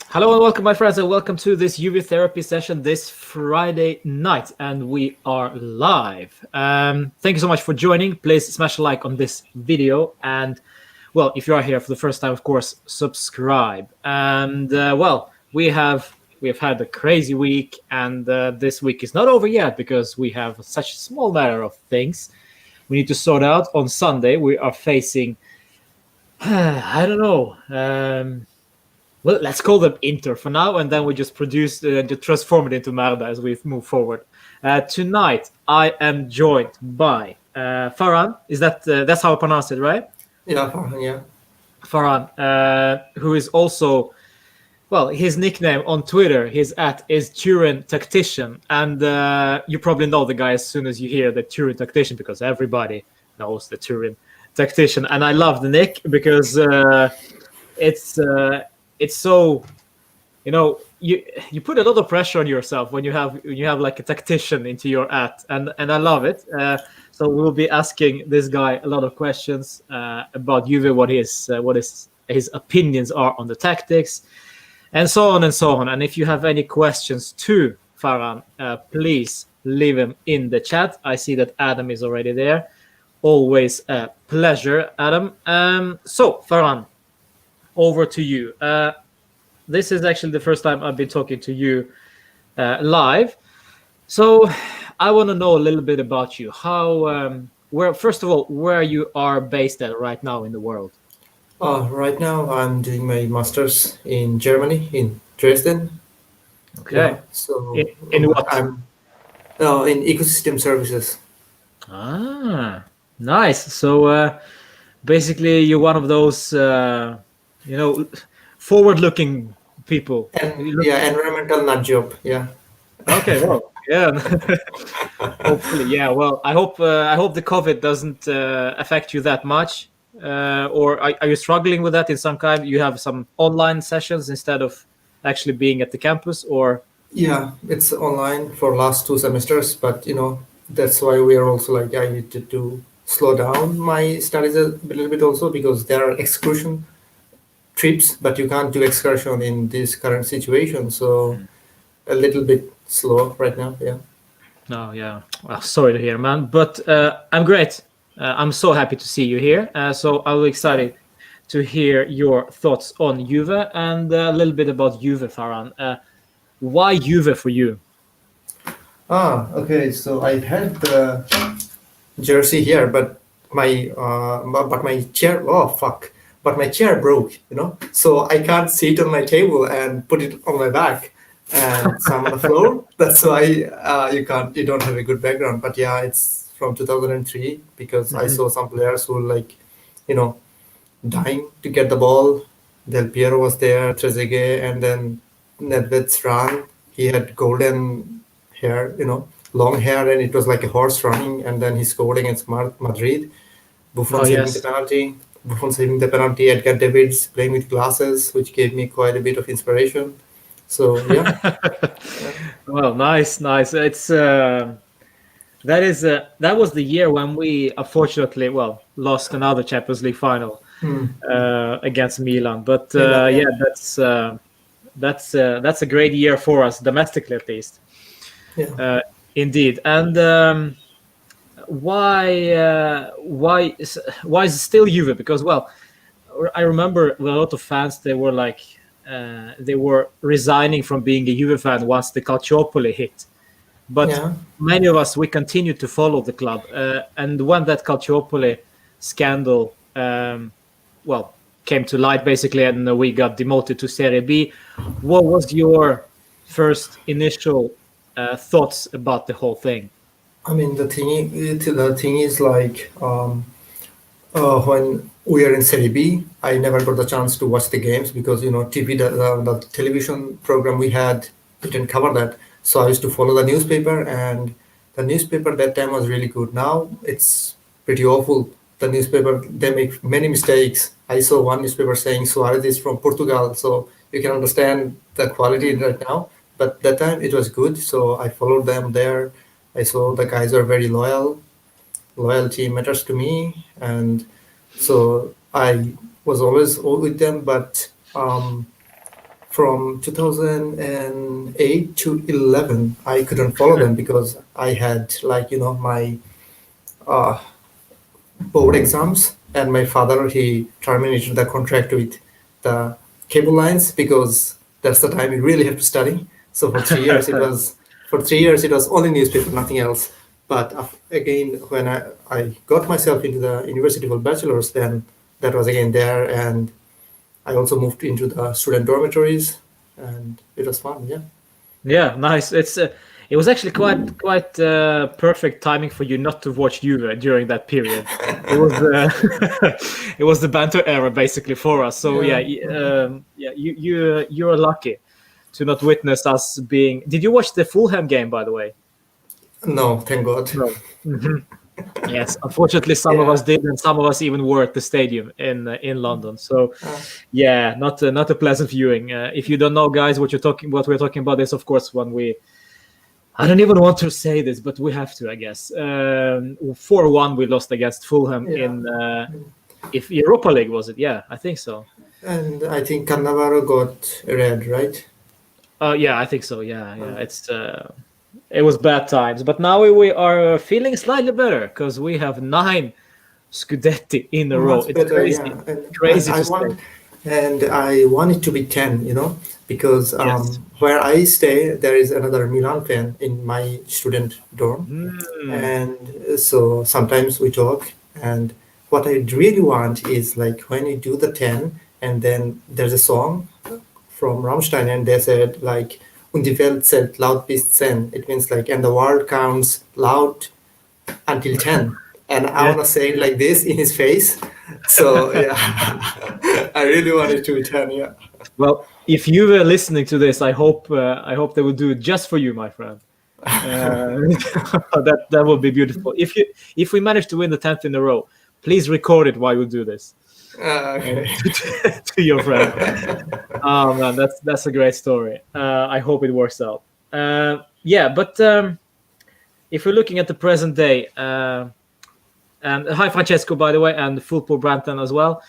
Hello and welcome, my friends, and welcome to this Juve Therapy Session this Friday night, and we are live. Thank you so much for joining. Please smash a like on this video, and well, if you are here for the first time, of course, subscribe. And we have had a crazy week, and this week is not over yet because we have such a small matter of things we need to sort out. On Sunday, we are facing I don't know. Well, let's call them Inter for now, and then we just transform it into Merda as we move forward. Tonight, I am joined by Farhan. Is that's how I pronounce it, right? Yeah, Farhan, yeah. Farhan, who is also, well, his nickname on Twitter, is Turin Tactician, and you probably know the guy as soon as you hear the Turin Tactician because everybody knows the Turin Tactician, and I love the nick because it's so, you put a lot of pressure on yourself when you have like a tactician into your and I love it. So we'll be asking this guy a lot of questions about Juve, what his opinions are on the tactics, and so on and so on. And if you have any questions to Farhan, please leave them in the chat. I see that Adam is already there. Always a pleasure, Adam. So Farhan, over to you. This is actually the first time I've been talking to you live. So I want to know a little bit about you. First of all, where you are based at right now in the world? Right now, I'm doing my master's in Germany, in Dresden. Okay. Yeah, so in what? I'm in ecosystem services. Ah, nice. So basically, you're one of those, forward-looking people. Environmental nut job. Yeah. Okay. Well, yeah. Hopefully, yeah. Well, I hope the COVID doesn't affect you that much. Or are you struggling with that in some kind? You have some online sessions instead of actually being at the campus, or? Yeah, it's online for last 2 semesters, but that's why we are also like I need to slow down my studies a little bit also because there are excursion trips, but you can't do excursion in this current situation, so a little bit slow right now. Yeah. No, yeah. Well, sorry to hear, man, but I'm great. I'm so happy to see you here. So I'm excited to hear your thoughts on Juve and a little bit about Juve, Farhan. Why Juve for you? Okay. So I had the jersey here, but my chair. Oh fuck! But my chair broke. So I can't sit on my table and put it on my back, and it's on the floor. That's why you don't have a good background. But yeah, it's from 2003 because I saw some players who dying to get the ball. Del Piero was there, Trezeguet, and then Nedved's ran. He had golden hair, long hair, and it was like a horse running. And then he scored against Madrid. Buffon saving the penalty. Buffon saving the penalty. Edgar Davids playing with glasses, which gave me quite a bit of inspiration. So yeah. Well, nice. It's that was the year when we unfortunately lost another Champions League final against Milan. But that's a great year for us domestically, at least. Yeah. Indeed. And why is it still Juve? Because I remember a lot of fans, they were like they were resigning from being a Juve fan once the Calciopoli hit. But many of us, we continued to follow the club. And when that Calciopoli scandal came to light, basically, and we got demoted to Serie B, what was your first initial thoughts about the whole thing? I mean, the thing is like when we are in Serie B, I never got the chance to watch the games because the television program we had didn't cover that. So I used to follow the newspaper, and the newspaper that time was really good. Now it's pretty awful. The newspaper, they make many mistakes. I saw one newspaper saying Suarez is from Portugal, so you can understand the quality right now. But that time it was good, so I followed them there. I saw the guys are very loyal. Loyalty matters to me, and so I was always with them. But from 2008 to 11, I couldn't follow them because I had my uh, board exams, and my father, he terminated the contract with the cable lines because that's the time you really have to study. So for 3 years it was only newspaper, nothing else. But again, when I got myself into the University of Bachelor's, then that was again there, and I also moved into the student dormitories, and it was fun. Yeah. Yeah, nice. It was actually quite perfect timing for you not to watch Juve during that period. It was it was the banter era basically for us. So yeah, yeah, you're lucky to not witness us being. Did you watch the Fulham game, by the way? No, thank God. No. Mhm. Yes, unfortunately, some of us did, and some of us even were at the stadium in London. So, yeah, not a pleasant viewing. If you don't know, guys, what we're talking about is, of course, when we. I don't even want to say this, but we have to, I guess. 4-1, we lost against Fulham in if Europa League, was it? Yeah, I think so. And I think Cannavaro got red, right? Yeah, I think so. Yeah. It was bad times, but now we are feeling slightly better because we have 9 Scudetti in a row. Much It's better, crazy, yeah. crazy I to say. I want it to be 10, because Yes. where I stay, there is another Milan fan in my student dorm. Mm. And so sometimes we talk, and what I really want is like when you do the 10, and then there's a song from Rammstein, and they said like, und die Welt zählt laut bis 10. It means like, and the world counts loud until 10. And I Yeah. want to say it like this in his face. So yeah, I really want it to be 10. Yeah. Well, if you were listening to this, I hope they will do it just for you, my friend. That would be beautiful. If we manage to win the 10th in a row, please record it while you do this. Okay. To your friend. Oh man, that's a great story. I hope it works out. Yeah, but if we're looking at the present day, and hi Francesco, by the way, and Fulpo Branton as well.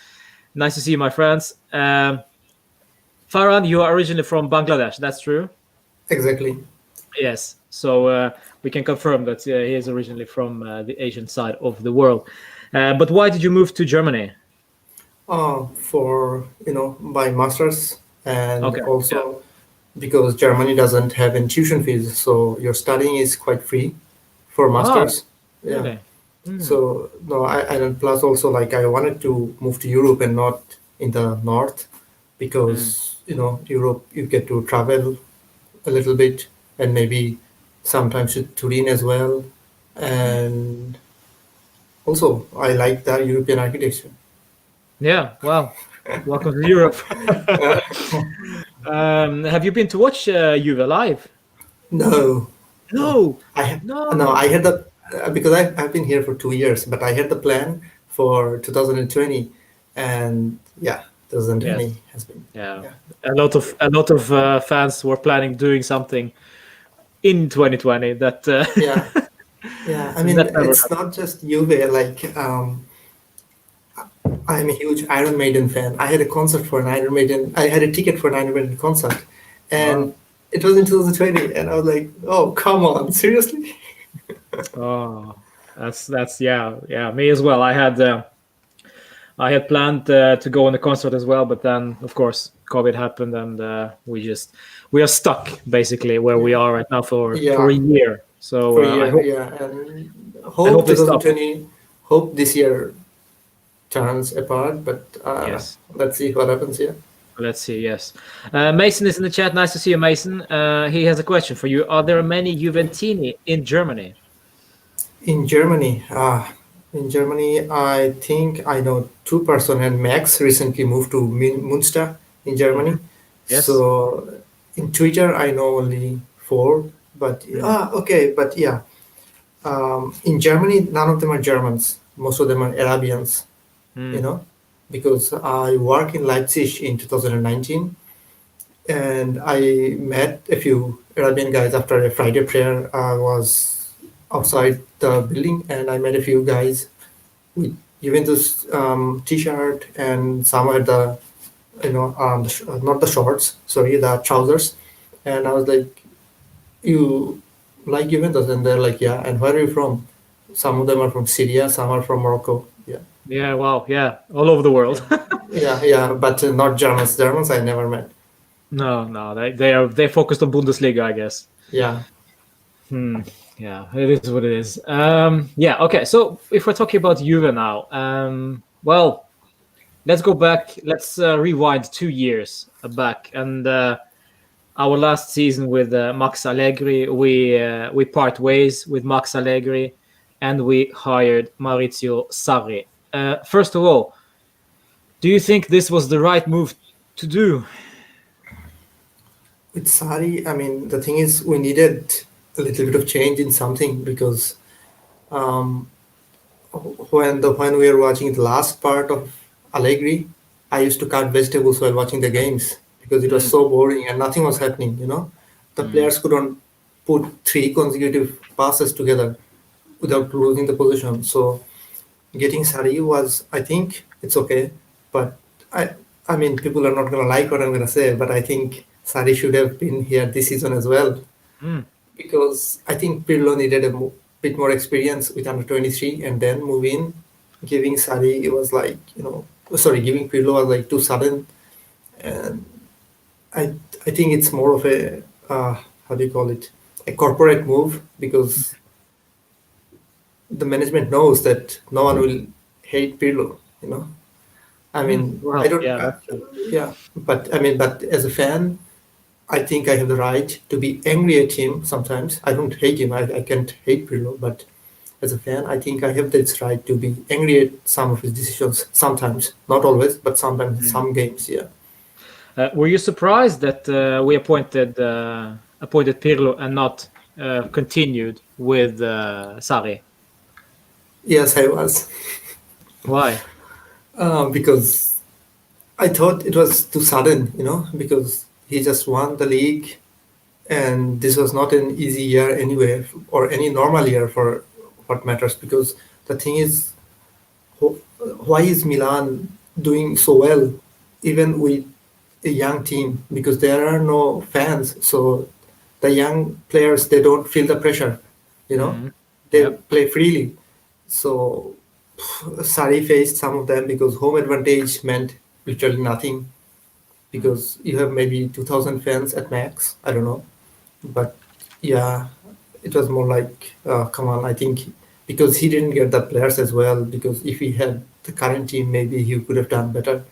Nice to see you, my friends. Farhan, you are originally from Bangladesh. That's true. Exactly. Yes. So we can confirm that he is originally from the Asian side of the world. But why did you move to Germany? For my masters, and Okay. also because Germany doesn't have any tuition fees, so your studying is quite free for masters. Yeah. Really? So no, and plus also like I wanted to move to Europe and not in the north, because Europe you get to travel a little bit, and maybe sometimes to Turin as well, and also I like the European architecture. Yeah. Wow. Welcome to Europe. Have you been to watch Juve live? No, No. no, I had the because I've been here for 2 years, but I had the plan for 2020, and yeah, 2020 has been. Yeah. A lot of fans were planning doing something in 2020 that Yeah. I mean, that never it's happened. not just Juve. Like, I'm a huge Iron Maiden fan. I had a concert for an Iron Maiden. I had a ticket for an Iron Maiden concert, Wow. and it was in 2020, and I was like, "Oh, come on, seriously?" Oh, that's yeah. Me as well. I had planned to go on the concert as well, but then of course COVID happened, and we are stuck basically where we are right now for a year. So For a year, I hope and I hope hope they stop. 2020, hope this year turns apart, but Yes. let's see what happens here. Let's see. Yes, Mason is in the chat. Nice to see you, Mason. He has a question for you. Are there many Juventini in Germany? In Germany, I think I know 2 person, and Max recently moved to Münster in Germany. Yes. So in Twitter, I know only 4, but okay, but yeah. In Germany, none of them are Germans. Most of them are Arabians, because I work in Leipzig in 2019, and I met a few Arabian guys after a Friday prayer. I was outside the building, and I met a few guys with Juventus t-shirt, and some had the not the shorts, sorry, the trousers. And I was like, you like Juventus? And they're like, yeah. And where are you from? Some of them are from Syria, some are from Morocco. Yeah, Yeah, wow, yeah, all over the world. yeah, yeah. But not Germans. Germans I never met. No, no, they focused on Bundesliga, I guess. Yeah, Hmm. Yeah, it is what it is. Yeah, okay. So if we're talking about Juve now, well, let's go back. Let's rewind 2 years back, and our last season with Max Allegri, we part ways with Max Allegri, and we hired Maurizio Sarri. First of all, do you think this was the right move to do? with Sari, I mean, the thing is, we needed a little bit of change in something because um, when we were watching the last part of Allegri, I used to cut vegetables while watching the games because it was Mm, so boring and nothing was happening. The mm, players couldn't put three consecutive passes together without losing the position. So getting Sari was, I think, it's okay, but I, I mean, people are not gonna like what I'm gonna say, but I think Sari should have been here this season as well mm, because I think Pirlo needed a bit more experience with under 23 and then move in. Giving Sari it was like, sorry, giving Pirlo was like too sudden. And I I think it's more of a, how do you call it, a corporate move because the management knows that no one will hate Pirlo. I mm. mean, I Well, don't, yeah, that's true. yeah, but I mean, but as a fan, I think I have the right to be angry at him sometimes. I don't hate him. I can't hate Pirlo, but as a fan, I think I have this right to be angry at some of his decisions sometimes. Not always, but sometimes Mm. some games, yeah. Were you surprised that we appointed Pirlo and not continued with Sarri? Yes, I was. Why? Because I thought it was too sudden, because he just won the league and this was not an easy year anyway, or any normal year for what matters, because the thing is, wh- why is Milan doing so well, even with a young team? Because there are no fans, so the young players they don't feel the pressure, you know, Mm. they Yep. play freely. So Sari faced some of them because home advantage meant literally nothing. Mm. Because you have maybe 2,000 fans at max. I don't know, but yeah, it was more like, come on, I think because he didn't get the players as well, because if he had the current team, maybe he could have done better.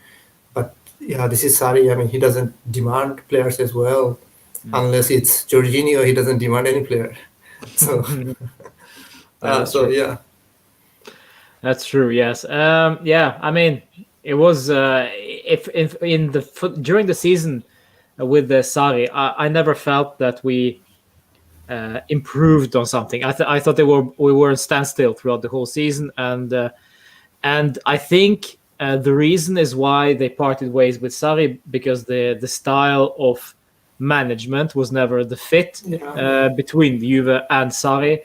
But yeah, this is Sari. I mean, he doesn't demand players as well, Mm. unless it's Jorginho, he doesn't demand any player. So, Yeah, that's so true. yeah, That's true. Yes. Yeah. I mean, it was if in during the season with the Sari, I never felt that we improved on something. I thought we were in standstill throughout the whole season, and I think the reason is why they parted ways with Sarri, because the style of management was never the fit yeah, between Juve and Sarri,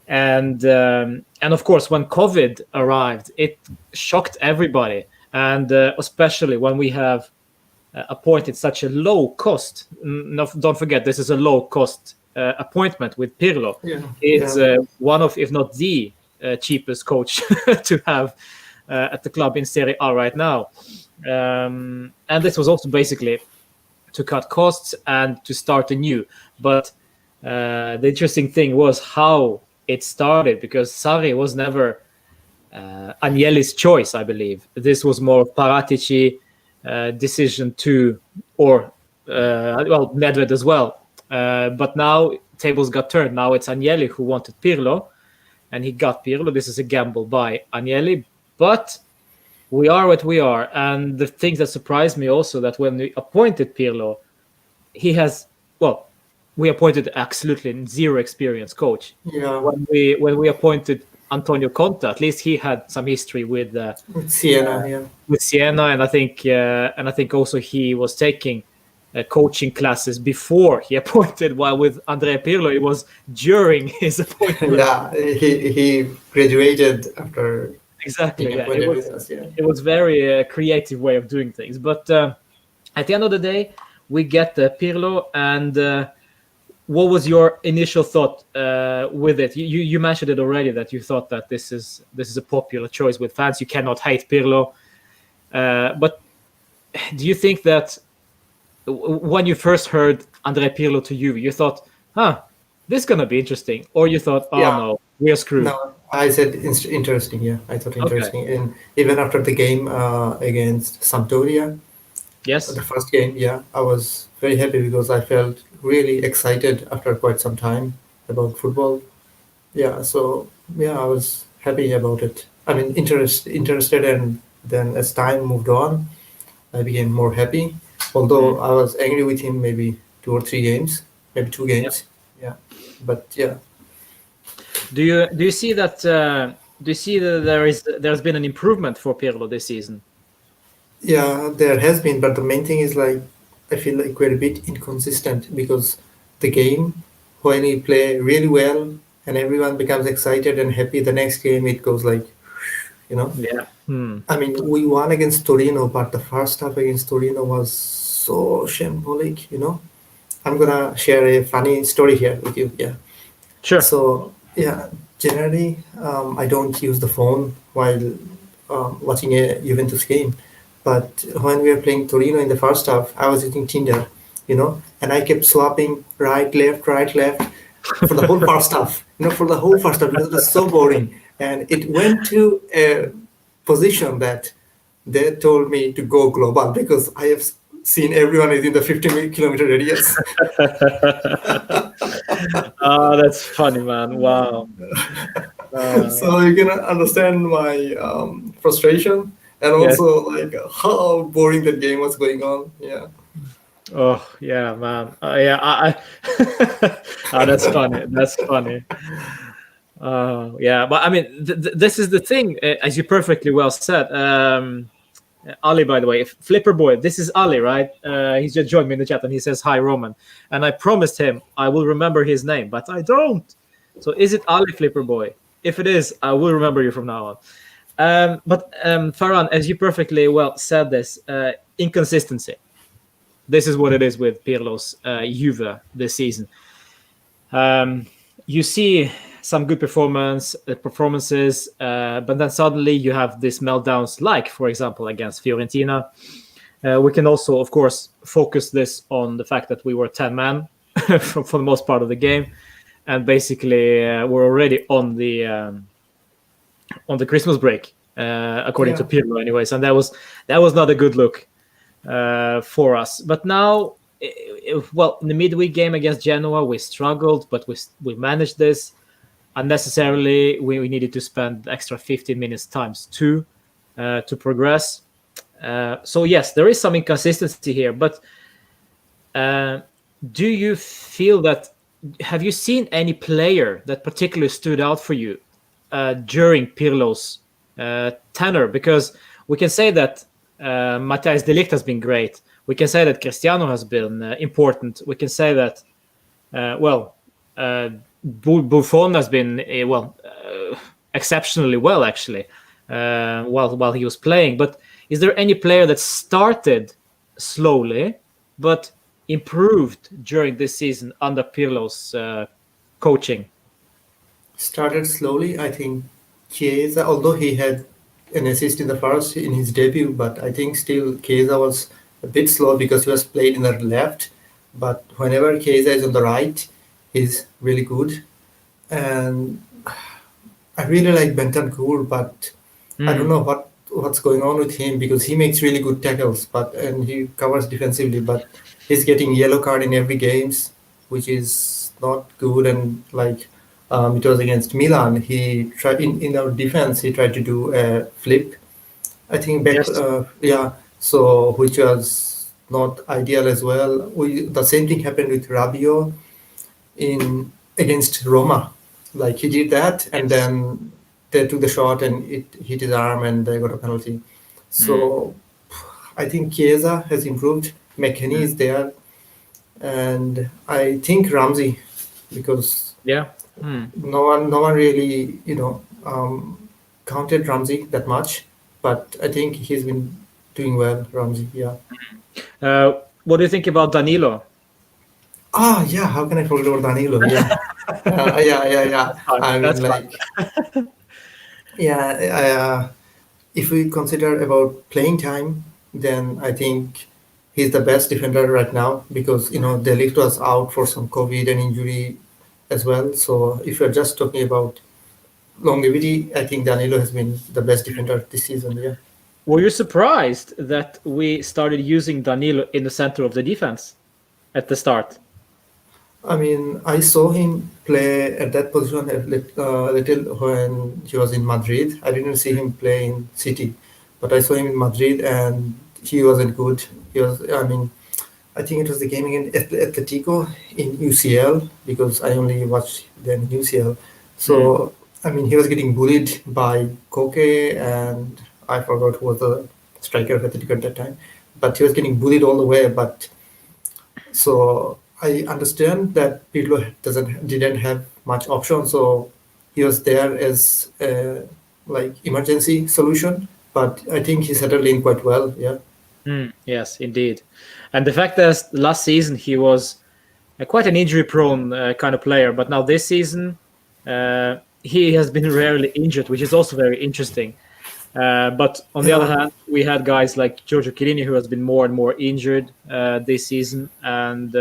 and of course when COVID arrived, it shocked everybody, and especially when we have appointed such a low cost. No, don't forget, this is a low cost appointment with Pirlo. yeah, It's yeah, one of, if not the cheapest coach to have at the club in Serie A right now. And this was also basically to cut costs and to start anew. But the interesting thing was how it started, because Sarri was never Agnelli's choice, I believe. This was more Paratici decision to, or well, Nedved as well. But now tables got turned. Now it's Agnelli who wanted Pirlo, and he got Pirlo. This is a gamble by Agnelli, but we are what we are. And the things that surprised me also, that when we appointed Pirlo, he has, well, we appointed absolutely zero experience coach. yeah. When we appointed Antonio Conte, at least he had some history With Siena, yeah. with Siena, and I think also he was taking coaching classes before he appointed. While with Andrea Pirlo, it was during his appointment. Yeah, he graduated after being Exactly. Yeah, appointed with us, yeah. it was very creative way of doing things, but. at the end of the day, we get Pirlo, and what was your initial thought with it? You mentioned it already, that you thought that this is a popular choice with fans. You cannot hate Pirlo, but do you think that when you first heard Andrea Pirlo to Juve, you thought, "Huh, this is gonna be interesting," or you thought, "Oh Yeah. no, we are screwed"? No, I said interesting. Yeah, I thought Okay. interesting. And even after the game against Sampdoria, Yes. the first game, yeah, I was very happy because I felt really excited after quite some time about football. Yeah, so yeah, I was happy about it. I mean, interested, and then as time moved on, I became more happy. Although I was angry with him maybe 2 or 3 games, maybe 2 games. Yeah, but yeah, Do you see that? Do you see that there's been an improvement for Pirlo this season? yeah, there has been, but the main thing is like I feel like we're a bit inconsistent because the game, when we play really well and everyone becomes excited and happy, the next game it goes like, you know. Yeah. I mean, we won against Torino, but the first half against Torino was so shambolic, you know. I'm gonna share a funny story here with you. Yeah. Sure. So yeah, generally I don't use the phone while watching a Juventus game. But when we were playing Torino in the first half, I was using Tinder, you know, and I kept swapping right, left for the whole first half, you know, for the whole first half because it was so boring. And it went to a position that they told me to go global because I have seen everyone is in the 50-kilometer radius. Oh, that's funny, man. Wow. So you can understand my frustration and Yes. also like how boring that game was going on. Yeah. Oh, yeah, man. Yeah, oh, that's funny. That's funny. Yeah, but I mean, this is the thing, as you perfectly well said. Ali, by the way, Flipper Boy, this is Ali, right? He's just joined me in the chat and he says, "Hi, Roman." And I promised him I will remember his name, but I don't. So is it Ali, Flipper Boy? If it is, I will remember you from now on. But Farhan, as you perfectly well said this, inconsistency. This is what it is with Pirlo's Juve this season. You see some good performances, but then suddenly you have these meltdowns, like, for example, against Fiorentina. We can also, of course, focus this on the fact that we were 10 men for the most part of the game, and basically we're already on the Christmas break, according to Pirlo, anyways, and that was not a good look for us. But now, well, in the midweek game against Genoa, we struggled, but we managed this. Unnecessarily, we needed to spend extra 15 minutes times 2 to progress. So yes, there is some inconsistency here, but do you feel that, have you seen any player that particularly stood out for you during Pirlo's tenure? Because we can say that Matthijs de Ligt has been great. We can say that Cristiano has been important. We can say that, Buffon has been exceptionally well, actually, while he was playing. But is there any player that started slowly but improved during this season under Pirlo's coaching? Started slowly. I think Chiesa, although he had an assist in his debut, but I think still Chiesa was a bit slow because he was played in the left. But whenever Chiesa is on the right, he's really good. And I really like Bentancur, but I don't know what's going on with him because he makes really good tackles, and he covers defensively, but he's getting yellow card in every games, which is not good. And like it was against Milan, he tried in our defense. He tried to do a flip, I think back, Yes. so which was not ideal as well. The same thing happened with Rabiot in against Roma. Like he did that, and then they took the shot and it hit his arm, and they got a penalty. So I think Chiesa has improved. McKennie is there, and I think Ramsey, because no one really counted Ramsey that much, but I think he's been doing well, Ramsey. Yeah. What do you think about Danilo? Ah, yeah. How can I forget about Danilo? Yeah, yeah. That's fun. I mean, That's fun. like, yeah. If we consider about playing time, then I think he's the best defender right now because De Ligt was out for some COVID and injury as well. So if you're just talking about longevity, I think Danilo has been the best defender this season. Yeah. Were you surprised that we started using Danilo in the center of the defense at the start? I mean, I saw him play at that position a little when he was in Madrid. I didn't see him play in City, but I saw him in Madrid and he wasn't good. He was, I mean, I think it was the game against Atletico in UCL because I only watched them in UCL. Mm. So, I mean, he was getting bullied by Koke and I forgot who was the striker of Atletico at that time, but he was getting bullied all the way. But so I understand that Pirlo didn't have much option, so he was there as a like emergency solution. But I think he settled in quite well. Yeah, Yes, indeed. And the fact that last season he was quite an injury-prone kind of player, but now this season he has been rarely injured, which is also very interesting. But on the other yeah. hand, we had guys like Giorgio Chiellini who has been more and more injured this season, and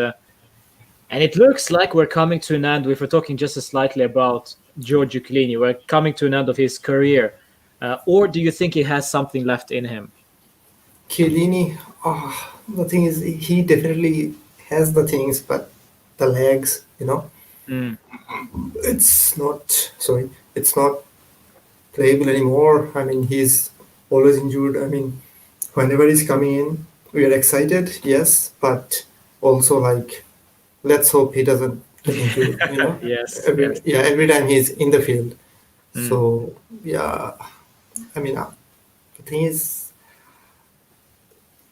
it looks like we're coming to an end. If we're talking just slightly about Giorgio Chiellini, we're coming to an end of his career, or do you think he has something left in him? Chiellini, the thing is, he definitely has the things, but the legs, Mm, it's not. Sorry, it's not playable anymore. I mean, he's always injured. I mean, whenever he's coming in, we are excited, yes, but also like let's hope he doesn't get injured. yes, yes. Every time he's in the field. Mm, So yeah, I mean, the thing is,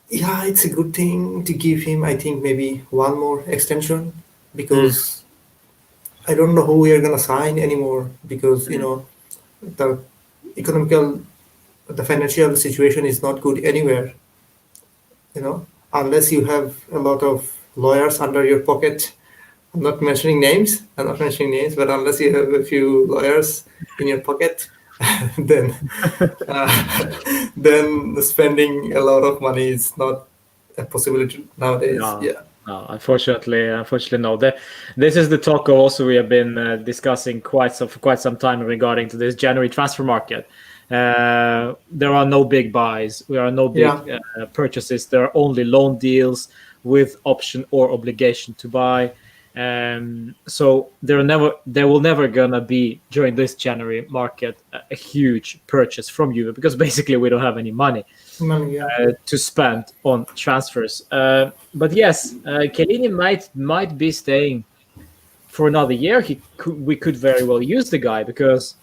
yeah, it's a good thing to give him. I think maybe one more extension mm, because I don't know who we are gonna sign anymore because mm. the economical, the financial situation is not good anywhere. Unless you have a lot of lawyers under your pocket. I'm not mentioning names. I'm not mentioning names, but unless you have a few lawyers in your pocket, then then spending a lot of money is not a possibility nowadays. No, Yeah, no. Unfortunately, no. This is the talk also we have been discussing for quite some time regarding to this January transfer market. There are no big buys. There are no big yeah. purchases. There are only loan deals with option or obligation to buy. So there will never gonna be during this January market a huge purchase from Juve because basically we don't have any money Money, yeah. to spend on transfers. But yes, Chiellini might be staying for another year. We could very well use the guy because,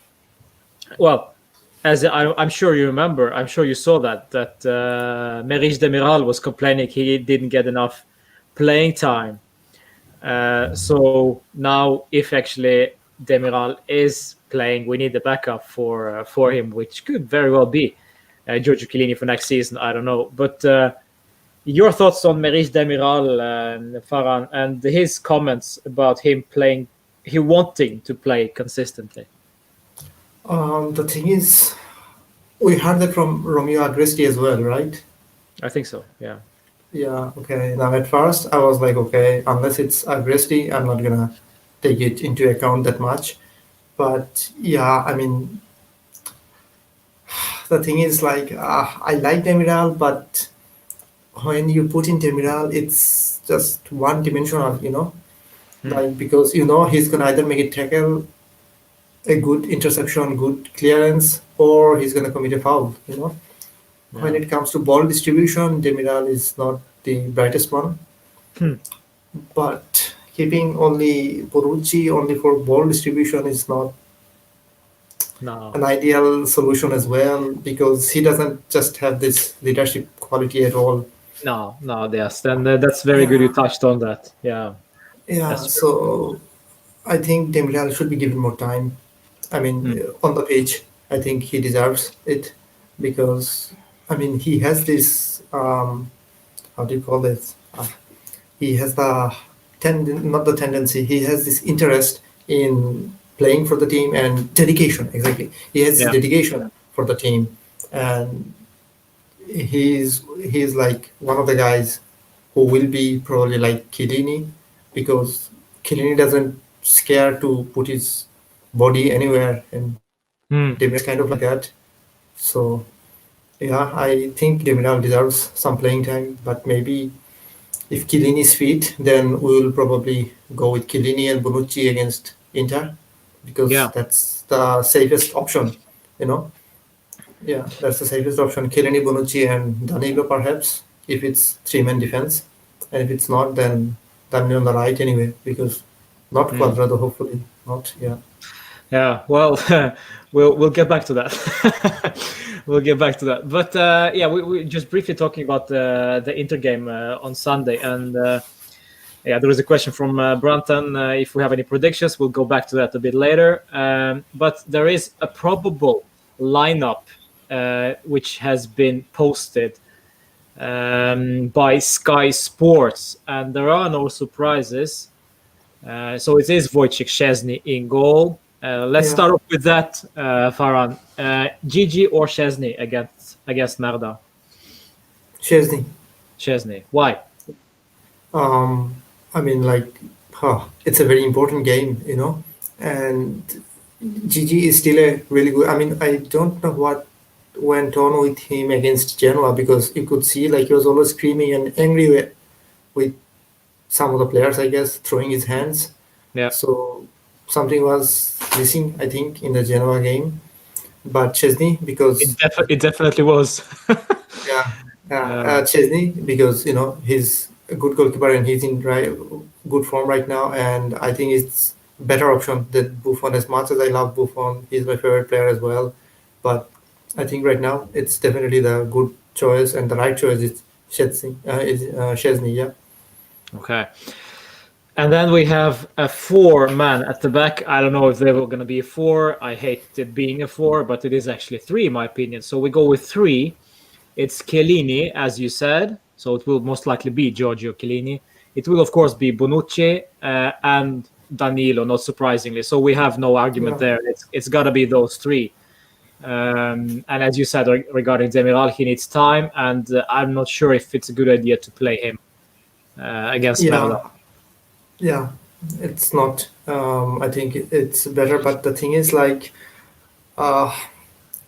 well, I'm sure you remember, I'm sure you saw that Meriç Demiral was complaining he didn't get enough playing time. So now, if actually Demiral is playing, we need the backup for him, which could very well be Giorgio Chiellini for next season. I don't know, but your thoughts on Meriç Demiral, Farhan, and his comments about him playing, he wanting to play consistently. The thing is, we heard that from Romeo Agresti as well, right? I think so. Yeah. Yeah. Okay. Now, at first, I was like, okay, unless it's Agresti, I'm not gonna take it into account that much. But yeah, I mean, the thing is like I like Demiral, but when you put in Demiral, it's just one dimensional, Hmm. like because he's gonna either make a tackle, a good interception, good clearance, or he's gonna commit a foul. When Yeah. it comes to ball distribution, Demiral is not the brightest one, Hmm. but keeping only Borucci only for ball distribution is not No. an ideal solution as well because he doesn't just have this leadership quality at all. No. No. Yes. Then that's very good. You Yeah, touched on that. Yeah. yeah. That's true. So I think Demiral should be given more time. I mean, Hmm. on the pitch, I think he deserves it because I mean he has this how do you call this? He has the not the tendency. He has this interest in playing for the team and dedication. Exactly, he has this Yeah. dedication for the team, and he's like one of the guys who will be probably like Chiellini, because Chiellini doesn't scare to put his body anywhere, and Hmm. Demiral kind of like that. So yeah, I think Demiral deserves some playing time, but maybe if Chiellini is fit, then we will probably go with Chiellini and Bonucci against Inter, because Yeah. that's the safest option, you know. Yeah, that's the safest option. Chiellini, Bonucci, and Danilo perhaps, if it's three-man defense. And if it's not, then Danilo on the right anyway, because not Hmm. Cuadrado, hopefully. Not, yeah. Yeah, well, we'll get back to that. We'll get back to that. But yeah, we just briefly talking about the Inter game on Sunday, and yeah, there is a question from Branton. If we have any predictions, we'll go back to that a bit later. But there is a probable lineup which has been posted by Sky Sports, and there are no surprises. So it is Wojciech Szczesny in goal. Let's Yeah, start off with that, Farhan. Gigi or Szczesny against Merda? Chesney. Szczesny. Why? Um, I mean, like, it's a very important game, you know, and Gigi is still a really good. I mean, I don't know what went on with him against Genoa, because you could see like he was always screaming and angry with some of the players, I guess, throwing his hands. Yeah, So something was missing, I think, in the Genoa game. But Chesney, because it definitely was. yeah, Uh, Chesney, because he's a good goalkeeper and he's in good form right now, and I think it's better option than Buffon. As much as I love Buffon, he's my favorite player as well. But I think right now it's definitely the good choice, and the right choice is Chesney. Chesney, yeah. okay. And then we have a 4-man at the back. I don't know if they were going to be a 4. I hate it being a 4, but it is actually 3, in my opinion. So we go with 3. It's Chiellini, as you said. So it will most likely be Giorgio Chiellini. It will, of course, be Bonucci and Danilo, not surprisingly. So we have no argument Yeah. there. It's got to be those 3. And as you said regarding Demiral, he needs time, and I'm not sure if it's a good idea to play him against Merda. Yeah, yeah, it's not. I think it's better, but the thing is, like, uh,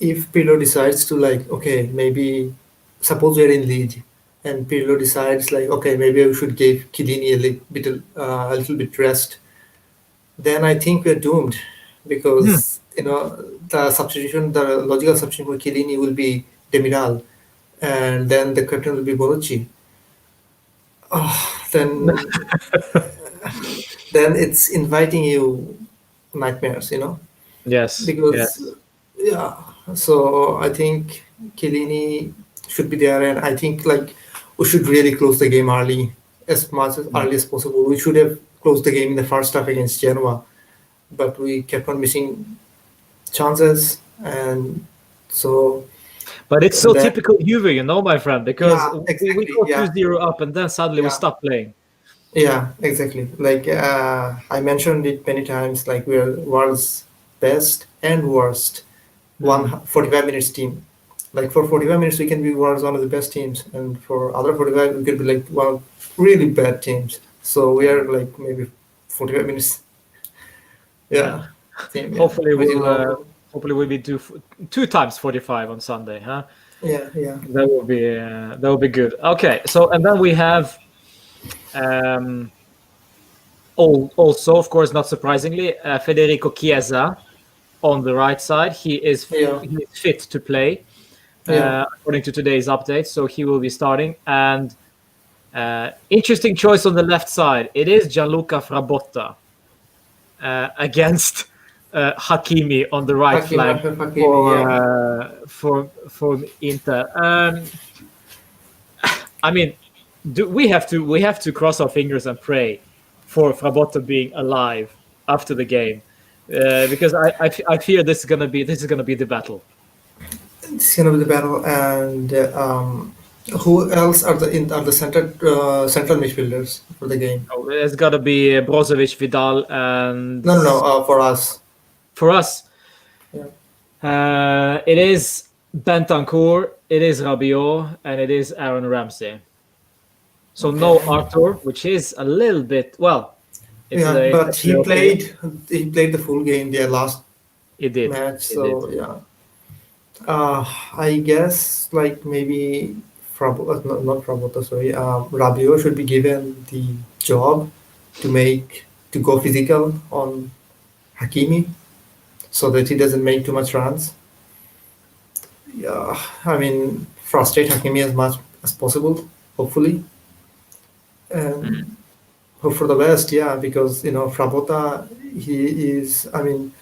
if Pirlo decides to, like, okay, maybe suppose we're in lead, and Pirlo decides like, okay, maybe we should give Chiellini a little bit rest, then I think we're doomed, Hmm. because the logical substitution for Chiellini will be Demiral, and then the captain will be Bonucci. Then it's inviting you nightmares, Yes, because yes. yeah. So I think Chiellini should be there, and I think like we should really close the game early, as much as Mm. early as possible. We should have closed the game in the first half against Genoa, but we kept on missing chances, and so But it's so and then typical Juve, my friend, because yeah, we exactly, go yeah, 2-0 up and then suddenly we yeah. stop playing. Yeah, exactly. Like I mentioned it many times, like we're world's best and worst Mm. 45 minutes team. Like for 45 minutes, we can be one of the best teams, and for other 45, we could be like one of really bad teams. So we are like maybe 45 minutes, Yeah. yeah, team, yeah, Hopefully which is we'll uh, awful. hopefully we'll be 2 times 45 on Sunday, huh? Yeah, yeah, That will be good. Okay, so and then we have um, also, of course, not surprisingly, Federico Chiesa on the right side. He is yeah, fit to play yeah, according to today's update, so he will be starting. And interesting choice on the left side. It is Gianluca Frabotta against Hakimi on the right Hakimi, flank Achraf Hakimi, for yeah. for Inter. I mean, we have to cross our fingers and pray for Frabotta being alive after the game, because I fear this is gonna be the battle. It's gonna be the battle, and Who else are the central midfielders for the game? Oh, it's got to be Brozovic, Vidal, and No. For us, for us, yeah. it is Bentancur, it is Rabiot, and it is Aaron Ramsey. So no Okay. Arthur, which is a little bit well. Yeah, It's but actually okay. he played the full game their last It did. match. It did. So yeah, I guess like maybe not Frabota, sorry. Rabiot should be given the job to go physical on Hakimi so that he doesn't make too much runs. Yeah, I mean frustrate Hakimi as much as possible, hopefully, Mm. and hope for the best. Yeah, because Frabota, he is. I mean,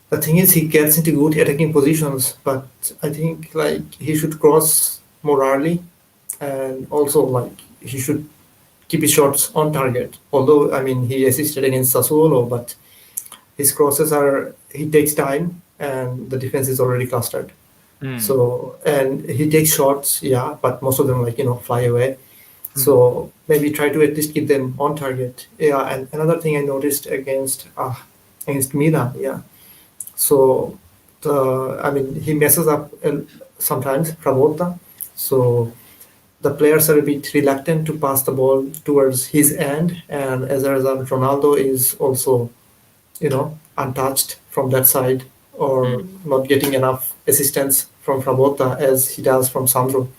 the thing is, he gets into good attacking positions, but I think like he should cross more early, and also like he should keep his shots on target. Although I mean, he assisted against Sassuolo, but his crosses are he takes time, and the defense is already clustered. Mm. So and he takes shots, yeah, but most of them like fly away. Mm. So maybe try to at least keep them on target. Yeah, and another thing I noticed against Milan, yeah. So I mean he messes up sometimes Travolta. So the players are a bit reluctant to pass the ball towards his end, and as a result, Ronaldo is also untouched from that side Mm. or not getting enough assistance from Travolta as he does from Sandro.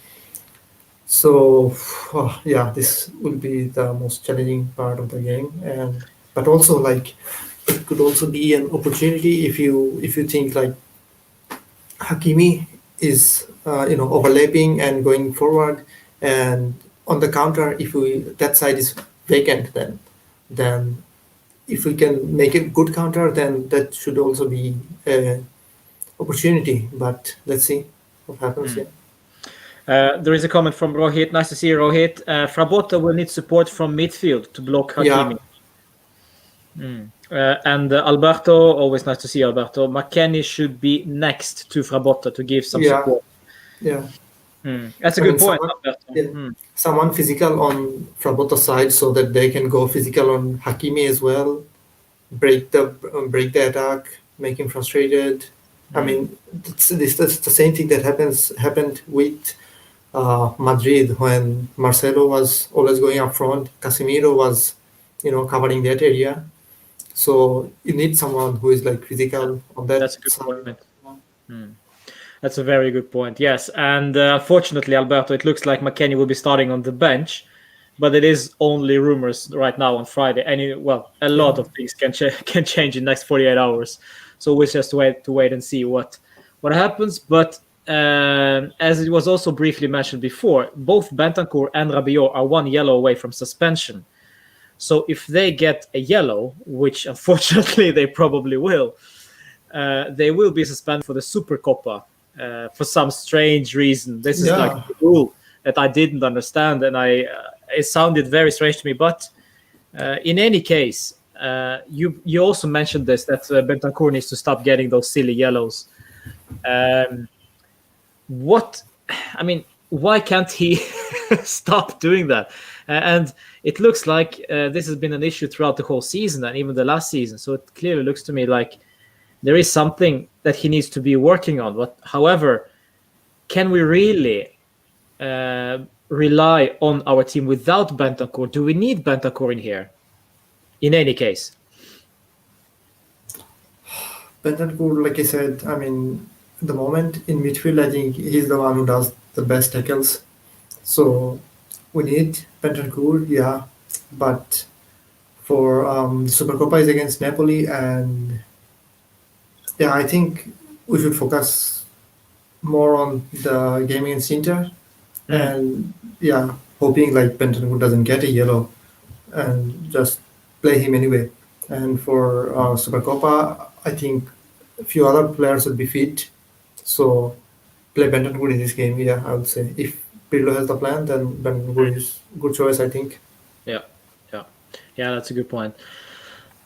So yeah, this will be the most challenging part of the game, and but also like it could also be an opportunity if you think like Hakimi is overlapping and going forward, and on the counter, if we that side is vacant, then if we can make a good counter, then that should also be a opportunity. But let's see what happens. Mm. Yeah, There is a comment from Rohit. Nice to see you, Rohit. Frabotta will need support from midfield to block yeah, Hakimi. And Alberto, always nice to see Alberto. McKennie should be next to Frabotta to give some yeah, support. yeah. That's a I mean, good point, Alberto. yeah, someone physical on Fraboto's side so that they can go physical on Hakimi as well, break the attack, make him frustrated. I mean, that's the same thing that happened with Madrid when Marcelo was always going up front. Casemiro was, covering that area. So you need someone who is like physical on that That's a good side. point. That's a very good point. Yes, and unfortunately, Alberto, it looks like McKennie will be starting on the bench, but it is only rumors right now on Friday. A lot Yeah, of things can change in the next 48 hours. So we'll just wait and see what happens. But as it was also briefly mentioned before, both Bentancur and Rabiot are one yellow away from suspension. So if they get a yellow, which unfortunately they probably will, they will be suspended for the Super Copa for some strange reason. This is like yeah, a rule that I didn't understand, and it sounded very strange to me. But in any case, you also mentioned this that Bentancur needs to stop getting those silly yellows. Um, what I mean, why can't he stop doing that? And it looks like this has been an issue throughout the whole season and even the last season. So it clearly looks to me like there is something that he needs to be working on. But however, can we really rely on our team without Bentancur? Do we need Bentancur in here? In any case, Bentancur, like I said, I mean, at the moment in midfield, I think he's the one who does the best tackles. So we need Bentancur, yeah, but for the Supercopa is against Napoli, and yeah, I think we should focus more on the game against Inter, and yeah, hoping like Bentancur doesn't get a yellow, and just play him anyway. And for Supercopa, I think a few other players would be fit, so play Bentancur in this game. Yeah, I would say if Pirlo has the plan, then Bentancur is good choice. I think. yeah, yeah, yeah. That's a good point.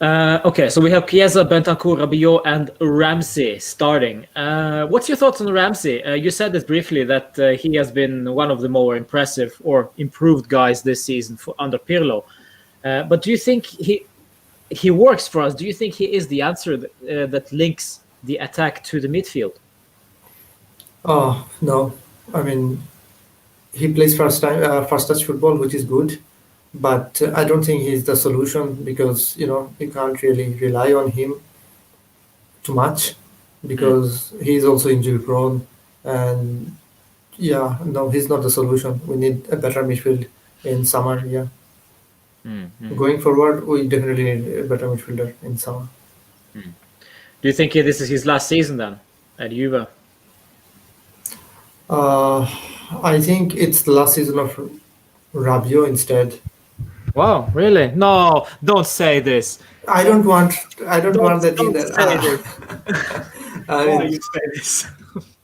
Okay, so we have Chiesa, Bentancur, Rabiot, and Ramsey starting. What's your thoughts on Ramsey? You said this briefly that he has been one of the more impressive or improved guys this season under Pirlo. But do you think he works for us? Do you think he is the answer that links the attack to the midfield? Oh no, I mean he plays first touch football, which is good, but I don't think he's the solution because you can't really rely on him too much because he's also injury prone, and yeah, no, he's not the solution. We need a better midfield in summer. Yeah, going forward, we definitely need a better midfielder in summer. Do you think this is his last season then at Juve? I think it's the last season of Rabiot instead. Wow, really? No, don't say this. I don't want that Don't either. say this. I Why mean, you say this?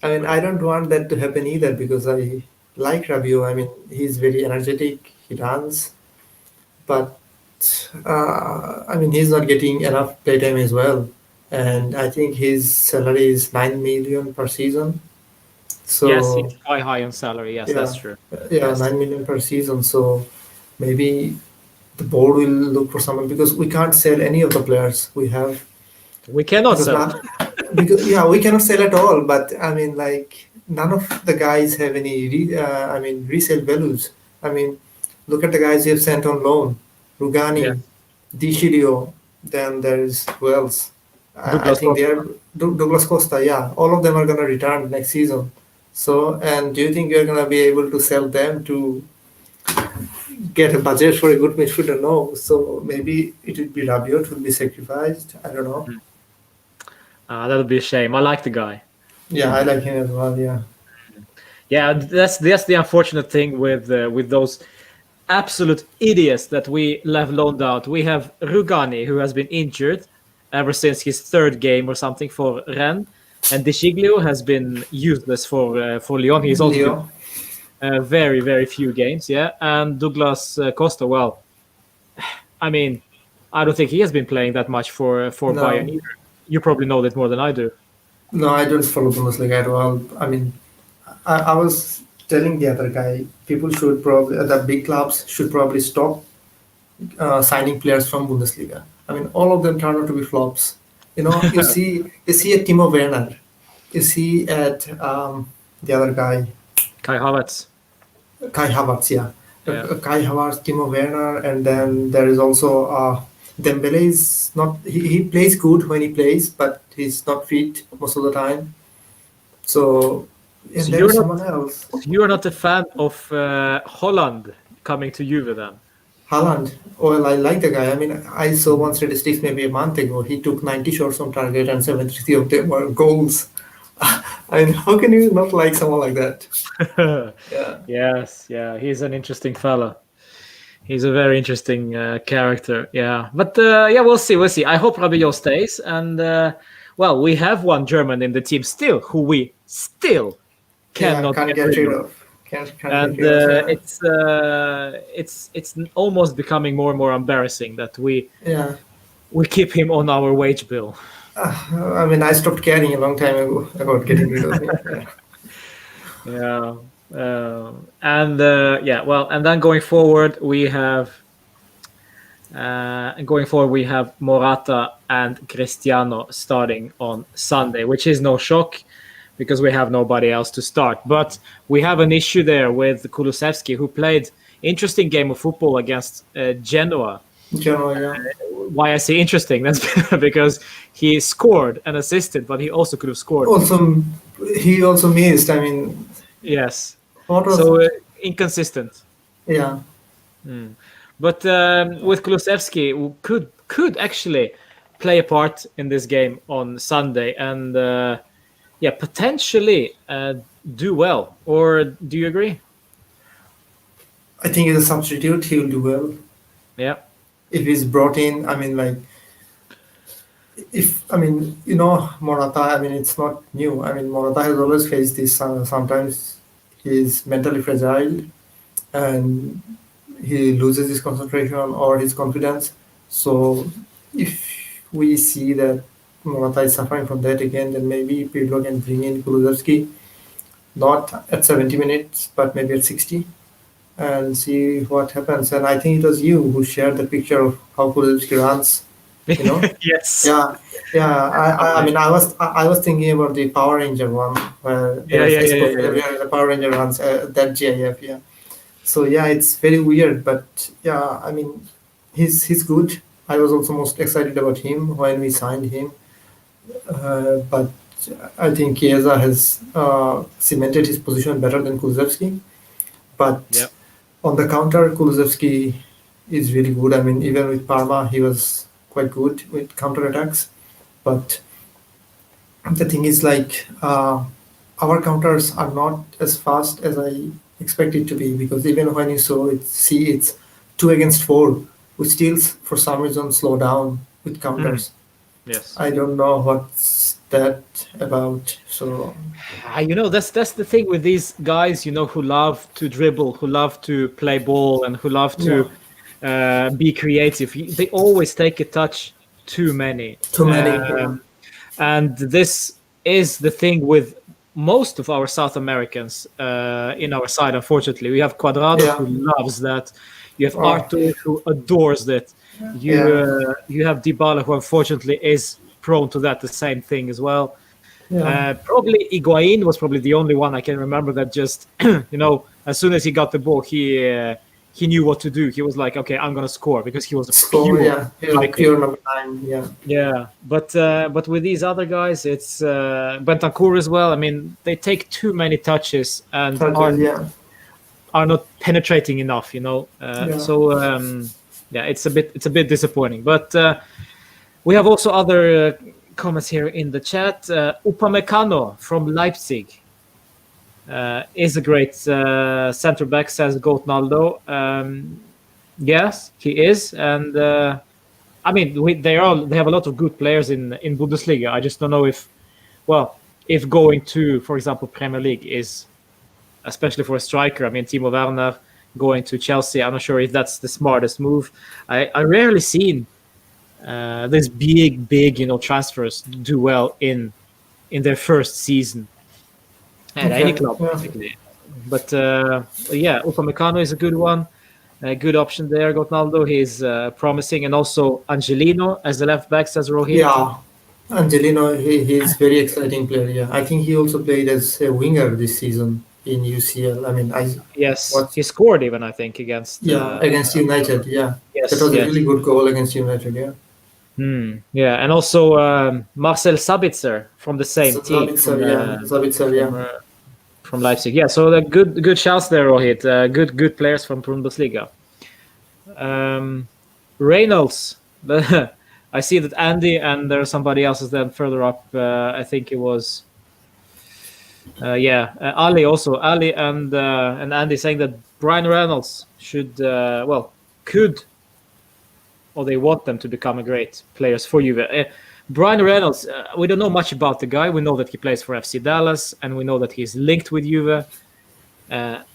I don't want that to happen either because I like Rabiot. I mean, he's very energetic. He runs, but I mean, he's not getting enough playtime as well. And I think his salary is 9 million per season. Yes, So he's quite high on salary. Yes, yeah, that's true. yeah, Yes. 9 million per season. So maybe the board will look for someone because we can't sell any of the players we have. We cannot Because sell. because yeah, we cannot sell at all. But I mean, like none of the guys have any resale values. I mean, look at the guys you have sent on loan: Yeah. Rugani, Di. Then there's who else? I Douglas think they Costa. are Douglas Costa. Yeah, all of them are gonna return next season. So, and do you think you're gonna be able to sell them to get a budget for a good midfielder? No. So maybe it would be Rabiot will be sacrificed. I don't know. That would be a shame. I like the guy. Yeah, I like him as well. Yeah. Yeah, that's the unfortunate thing with those absolute idiots that we left loaned out. We have Rugani, who has been injured ever since his third game or something for Rennes, and De Sciglio has been useless for Lyon. He's also been Leo. very, very few games. Yeah, and Douglas Costa. Well, I mean, I don't think he has been playing that much for No. Bayern either. You probably know that more than I do. No, I don't follow Bundesliga at all. I mean, I was telling the other guy, people should probably, the big clubs should probably stop signing players from Bundesliga. I mean, all of them turn out to be flops. You see at Timo Werner, you see at the other guy, Kai Havertz. Kai Havertz, yeah. Yeah. Kai Havertz, Timo Werner, and then there is also Dembele is not. He plays good when he plays, but he's not fit most of the time. So, and So there you're is not someone else, you're not a fan of Holland coming to Juve then? Haaland. Well, I like the guy. I mean, I saw one statistics maybe a month ago. He took 90 shots on target and 73 of them were goals. I mean, how can you not like someone like that? Yeah. Yes, yeah, he's an interesting fella. He's a very interesting character. Yeah, but yeah, we'll see. We'll see. I hope Rabiot stays, and well, we have one German in the team still, who we still cannot Can't get get rid rid of. of. Can't And get rid of. it's almost becoming more and more embarrassing that Yeah. we keep him on our wage bill. I mean, I stopped caring a long time ago about getting rid of him. Yeah. Yeah, and yeah, well, and then going forward we have Morata and Cristiano starting on Sunday, which is no shock because we have nobody else to start. But we have an issue there with Kulusevski, who played interesting game of football against Genoa. Genoa, yeah. Why I say interesting, that's because he scored and assisted, but he also could have scored. He also missed. I mean, Yes. what was So inconsistent. yeah. But with Kulusevski, who could actually play a part in this game on Sunday and yeah, potentially do well. Or do you agree? I think as a substitute, he will do well. Yeah. If he's brought in, I mean, like, Morata, I mean, it's not new. I mean, Morata has always faced this. Sometimes he's mentally fragile and he loses his concentration or his confidence. So if we see that Morata is suffering from that again, then maybe Pirlo can bring in Kulusevski, not at 70 minutes, but maybe at 60, and see what happens. And I think it was you who shared the picture of how Kulusevski runs, you know? Yes. Yeah, yeah. I mean, I was thinking about the Power Ranger one where Yeah, there's yeah, yeah, Expo yeah, yeah. everywhere the Power Ranger runs, that GIF, yeah. So yeah, it's very weird, but yeah, I mean, he's good. I was also most excited about him when we signed him, but I think Chiesa has cemented his position better than Kulusevski. Yeah. But on the counter, Kulusevski is really good. I mean, even with Parma, he was quite good with counter attacks. But the thing is, like, our counters are not as fast as I expect it to be, because even when you see it's 2 against 4, we still for some reason slow down with Mm, counters. yes. I don't know what's that about. So That's the thing with these guys, who love to dribble, who love to play ball, and who love yeah, to be creative. They always take a touch too many. too many. Yeah, And this is the thing with most of our South Americans in our side, unfortunately. We have Cuadrado, yeah, who loves that. You have oh, Arthur, who adores that. yeah, You have Dybala, who unfortunately is prone to that, the same thing as well. yeah. Probably Higuain was probably the only one I can remember that just, as soon as he got the ball, he knew what to do. He was like, okay, I'm gonna score, because he was a Score. pure Yeah, he was a striker. pure number 9. Yeah, Yeah, but with these other guys, it's Bentancur as well. I mean, they take too many touches and touches. Yeah, are not penetrating enough. yeah, Yeah, it's a bit disappointing. But we have also other comments here in the chat. Upamecano from Leipzig is a great center back, says Goatnaldo. Yes, he is, and I mean, they have a lot of good players in Bundesliga. I just don't know if going to, for example, Premier League is, especially for a striker. I mean, Timo Werner going to Chelsea. I'm not sure if that's the smartest move. I rarely seen these big transfers do well in their first season at any okay, club, yeah. basically. But yeah, Upamecano is a good one. A good option there. Gotnaldo, he's promising, and also Angelino as the left back, says Rohit. Yeah, Angelino, he's very exciting player. Yeah, I think he also played as a winger this season in UCL. I mean, I Yes, watched, he scored even, I think, against. yeah, against United. Yeah, that Yes, was a yes. really good goal against United. Yeah, Yeah, and also Marcel Sabitzer from the same so team Zabitzer, from yeah, uh, from Leipzig. Yeah, so the good shouts there, Rohit. Good players from Bundesliga. Reynolds. I see that Andy and there's somebody else is then further up. I think it was Ali also. Ali and Andy saying that Brian Reynolds could, or they want them to become a great players for Juve. Brian Reynolds, we don't know much about the guy. We know that he plays for FC Dallas, and we know that he's linked with Juve.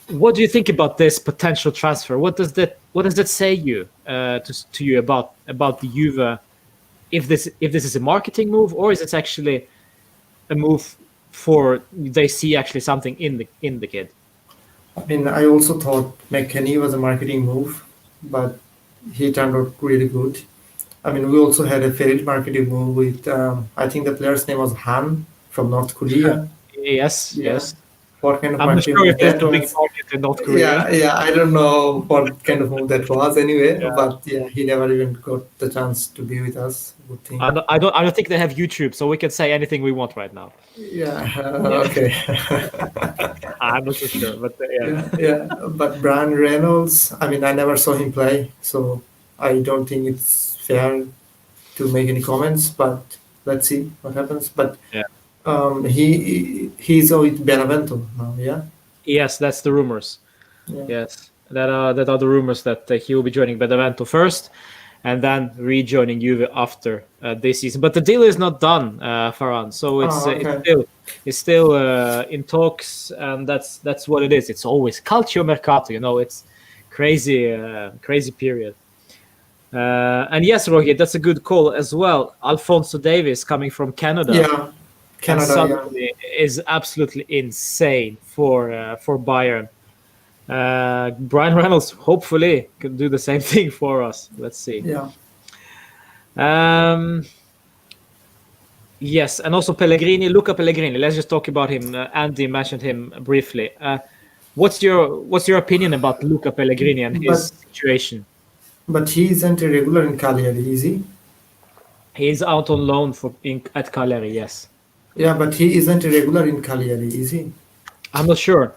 What do you think about this potential transfer? What does that say to you about the Juve? If this is a marketing move, or is it actually a move for they see actually something in the kid? I mean, I also thought McKennie was a marketing move, but he turned out really good. I mean, we also had a failed marketing move with, I think the player's name was Han from North Korea. Yes, Yeah. yes. What kind of I'm not marketing sure move if there's that a big was? market in North Korea. Yeah, I don't know what kind of move that was anyway, Yeah. but yeah, he never even got the chance to be with us. Good thing. I don't think they have YouTube, so we can say anything we want right now. Yeah, Yeah. okay. I'm not so sure, but yeah. Yeah. But Brian Reynolds, I mean, I never saw him play, so I don't think it's fair to make any comments, but let's see what happens. But Yeah. he's with Benevento now, yeah? Yes, that's the rumors. Yeah. Yes, that are the rumors that he will be joining Benevento first, and then rejoining Juve after this season. But the deal is not done, Farhan. So it's Oh, okay. it's still in talks, and that's what it is. It's always calcio mercato. It's crazy period. And yes, Rohit, that's a good call as well. Alfonso Davis coming from Canada Yeah, and Canada. Yeah, suddenly is absolutely insane for Bayern. Brian Reynolds hopefully can do the same thing for us. Let's see. yeah. Um, yes, and also Pellegrini, Luca Pellegrini. Let's just talk about him. Andy mentioned him briefly. What's your opinion about Luca Pellegrini and But his situation? he isn't a regular in Cagliari, is he? He's out on loan at Cagliari. Yes, Yeah, but he isn't a regular in Cagliari, is he? I'm not sure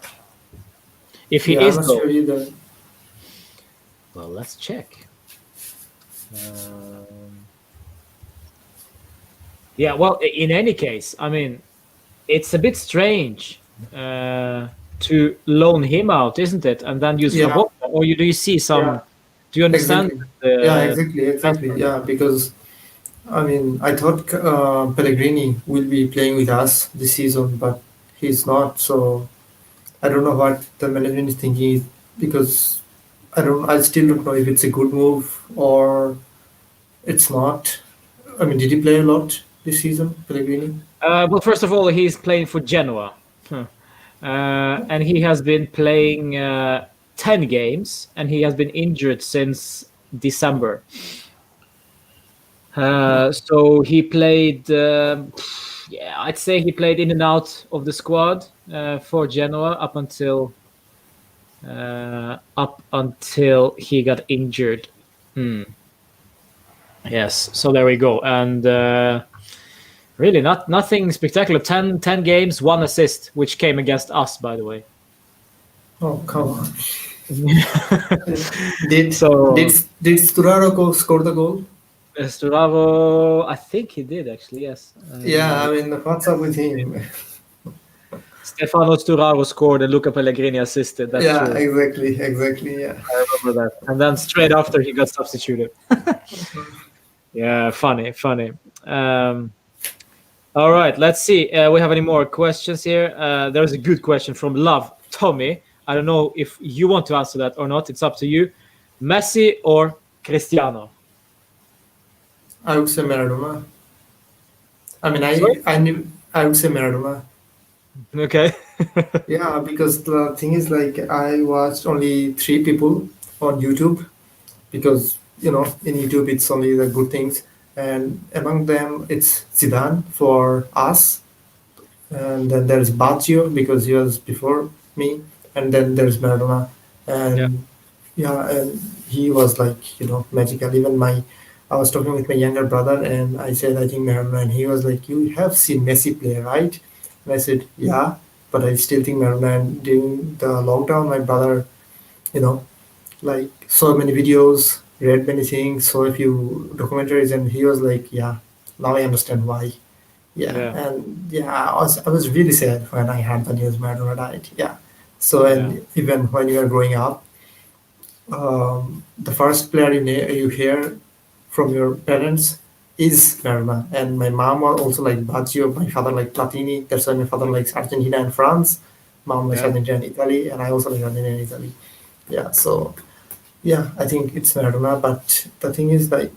if he Yeah, I'm is not though. sure either. Well, let's check. Um, yeah, well, in any case, I mean, it's a bit strange to loan him out, isn't it? And then use Yeah, Rabota, or do you see yeah, some? Do you understand exactly. Yeah, the exactly, exactly. transfer? Yeah, because I mean, I thought Pellegrini will be playing with us this season, but he's not. So I don't know what the management is thinking because I still don't know if it's a good move or it's not. I mean, did he play a lot this season, Pellegrini? Well, first of all, he's playing for Genoa, and he has been playing 10 games, and he has been injured since December. So he played. Yeah, I'd say he played in and out of the squad for Genoa up until he got injured. Yes, so there we go, and really nothing spectacular. 10 games, 1 assist, which came against us, by the way. Oh, come on. Did So did Sturaro score the goal? Sturaro, I think he did actually. Yes, Yeah, I mean, what's up with him? Stefano Sturaro scored and Luca Pellegrini assisted. That's Yeah, true. exactly, exactly. Yeah. I remember that. And then straight after he got substituted. Yeah, funny. Um, all right, let's see. We have any more questions here? There's a good question from Love Tommy. I don't know if you want to answer that or not. It's up to you. Messi or Cristiano? I would say Maradona. I mean, Sorry? I would say Maradona. Okay. Yeah, because the thing is, like, I watched only three people on YouTube because in YouTube it's only the good things, and among them it's Zidane for us, and then there's Baggio because he was before me, and then there's Maradona, Yeah. and yeah, and he was like magical. Even I was talking with my younger brother, and I said I think Maradona, and he was like, "You have seen Messi play, right?" And I said, "Yeah, but I still think Maradona." And during the lockdown, my brother, you know, like saw many videos, read many things, saw a few documentaries, and he was like, "Yeah, now I understand why." Yeah, Yeah. and yeah, I was really sad when I heard the news Maradona died. Yeah, so Yeah. and even when you are growing up, the first player you hear from your parents is Maradona, and my mom was also like Baggio, my father like Platini. That's why my father likes Argentina and France. Mom likes Yeah. Argentina and Italy, and I also like Argentina and Italy. Yeah, so yeah, I think it's Maradona. But the thing is, like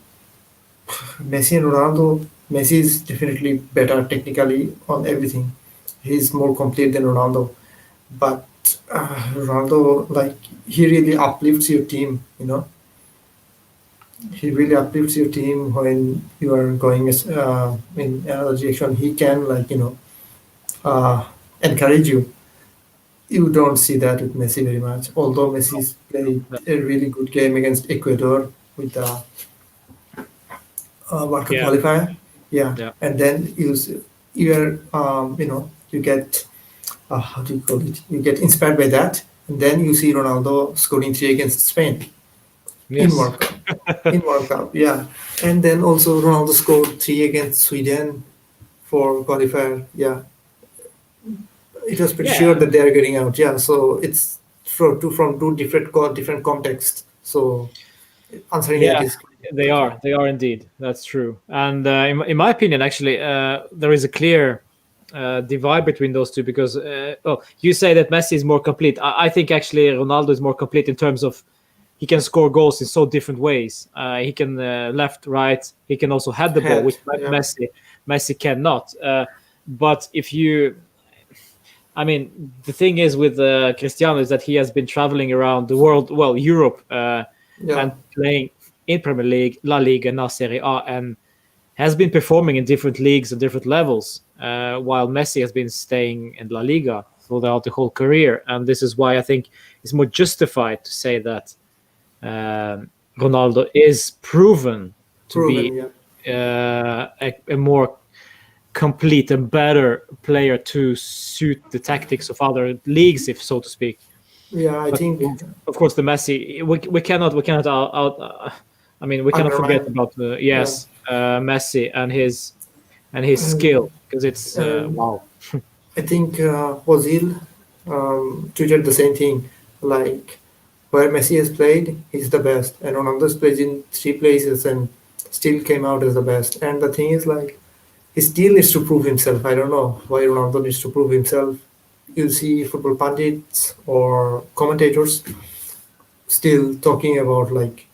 Messi and Ronaldo, Messi is definitely better technically on everything. He's more complete than Ronaldo. But Ronaldo, like, he really uplifts your team. He really uplifts your team when you are going in another direction. He can, like, uh, encourage you. You don't see that with Messi very much. Although Messi's played a really good game against Ecuador with the World Cup Yeah. qualifier. Yeah, Yeah. and then you get how do you call it? You get inspired by that, and then you see Ronaldo scoring three against Spain in Yes. World Cup. In World Cup, yeah, and then also Ronaldo scored three against Sweden for qualifier. Yeah, it was pretty Yeah. sure that they are getting out. Yeah, so it's from two different contexts. So answering that Yeah, is they tricky. are. They are indeed. That's true. And in my opinion, actually, there is a clear divide between those two because, you say that Messi is more complete. I think actually Ronaldo is more complete in terms of he can score goals in so different ways. He can left, right. He can also head the ball, which Messi cannot. But if you, I mean, the thing is with Cristiano is that he has been traveling around the world, well, Europe, and playing in Premier League, La Liga, and now Serie A, and has been performing in different leagues and different levels, while Messi has been staying in La Liga throughout the whole career. And this is why I think it's more justified to say that Ronaldo is proven to be a more complete and better player to suit the tactics of other leagues, if so to speak. Yeah, I think, of course, the Messi, we cannot we cannot forget about the Messi and his skill, because it's wow. I think Ozil tweeted the same thing, like where Messi has played, he's the best, and Ronaldo's played in 3 places and still came out as the best. And the thing is, like, he still needs to prove himself. I don't know why Ronaldo needs to prove himself. You see football pundits or commentators still talking about like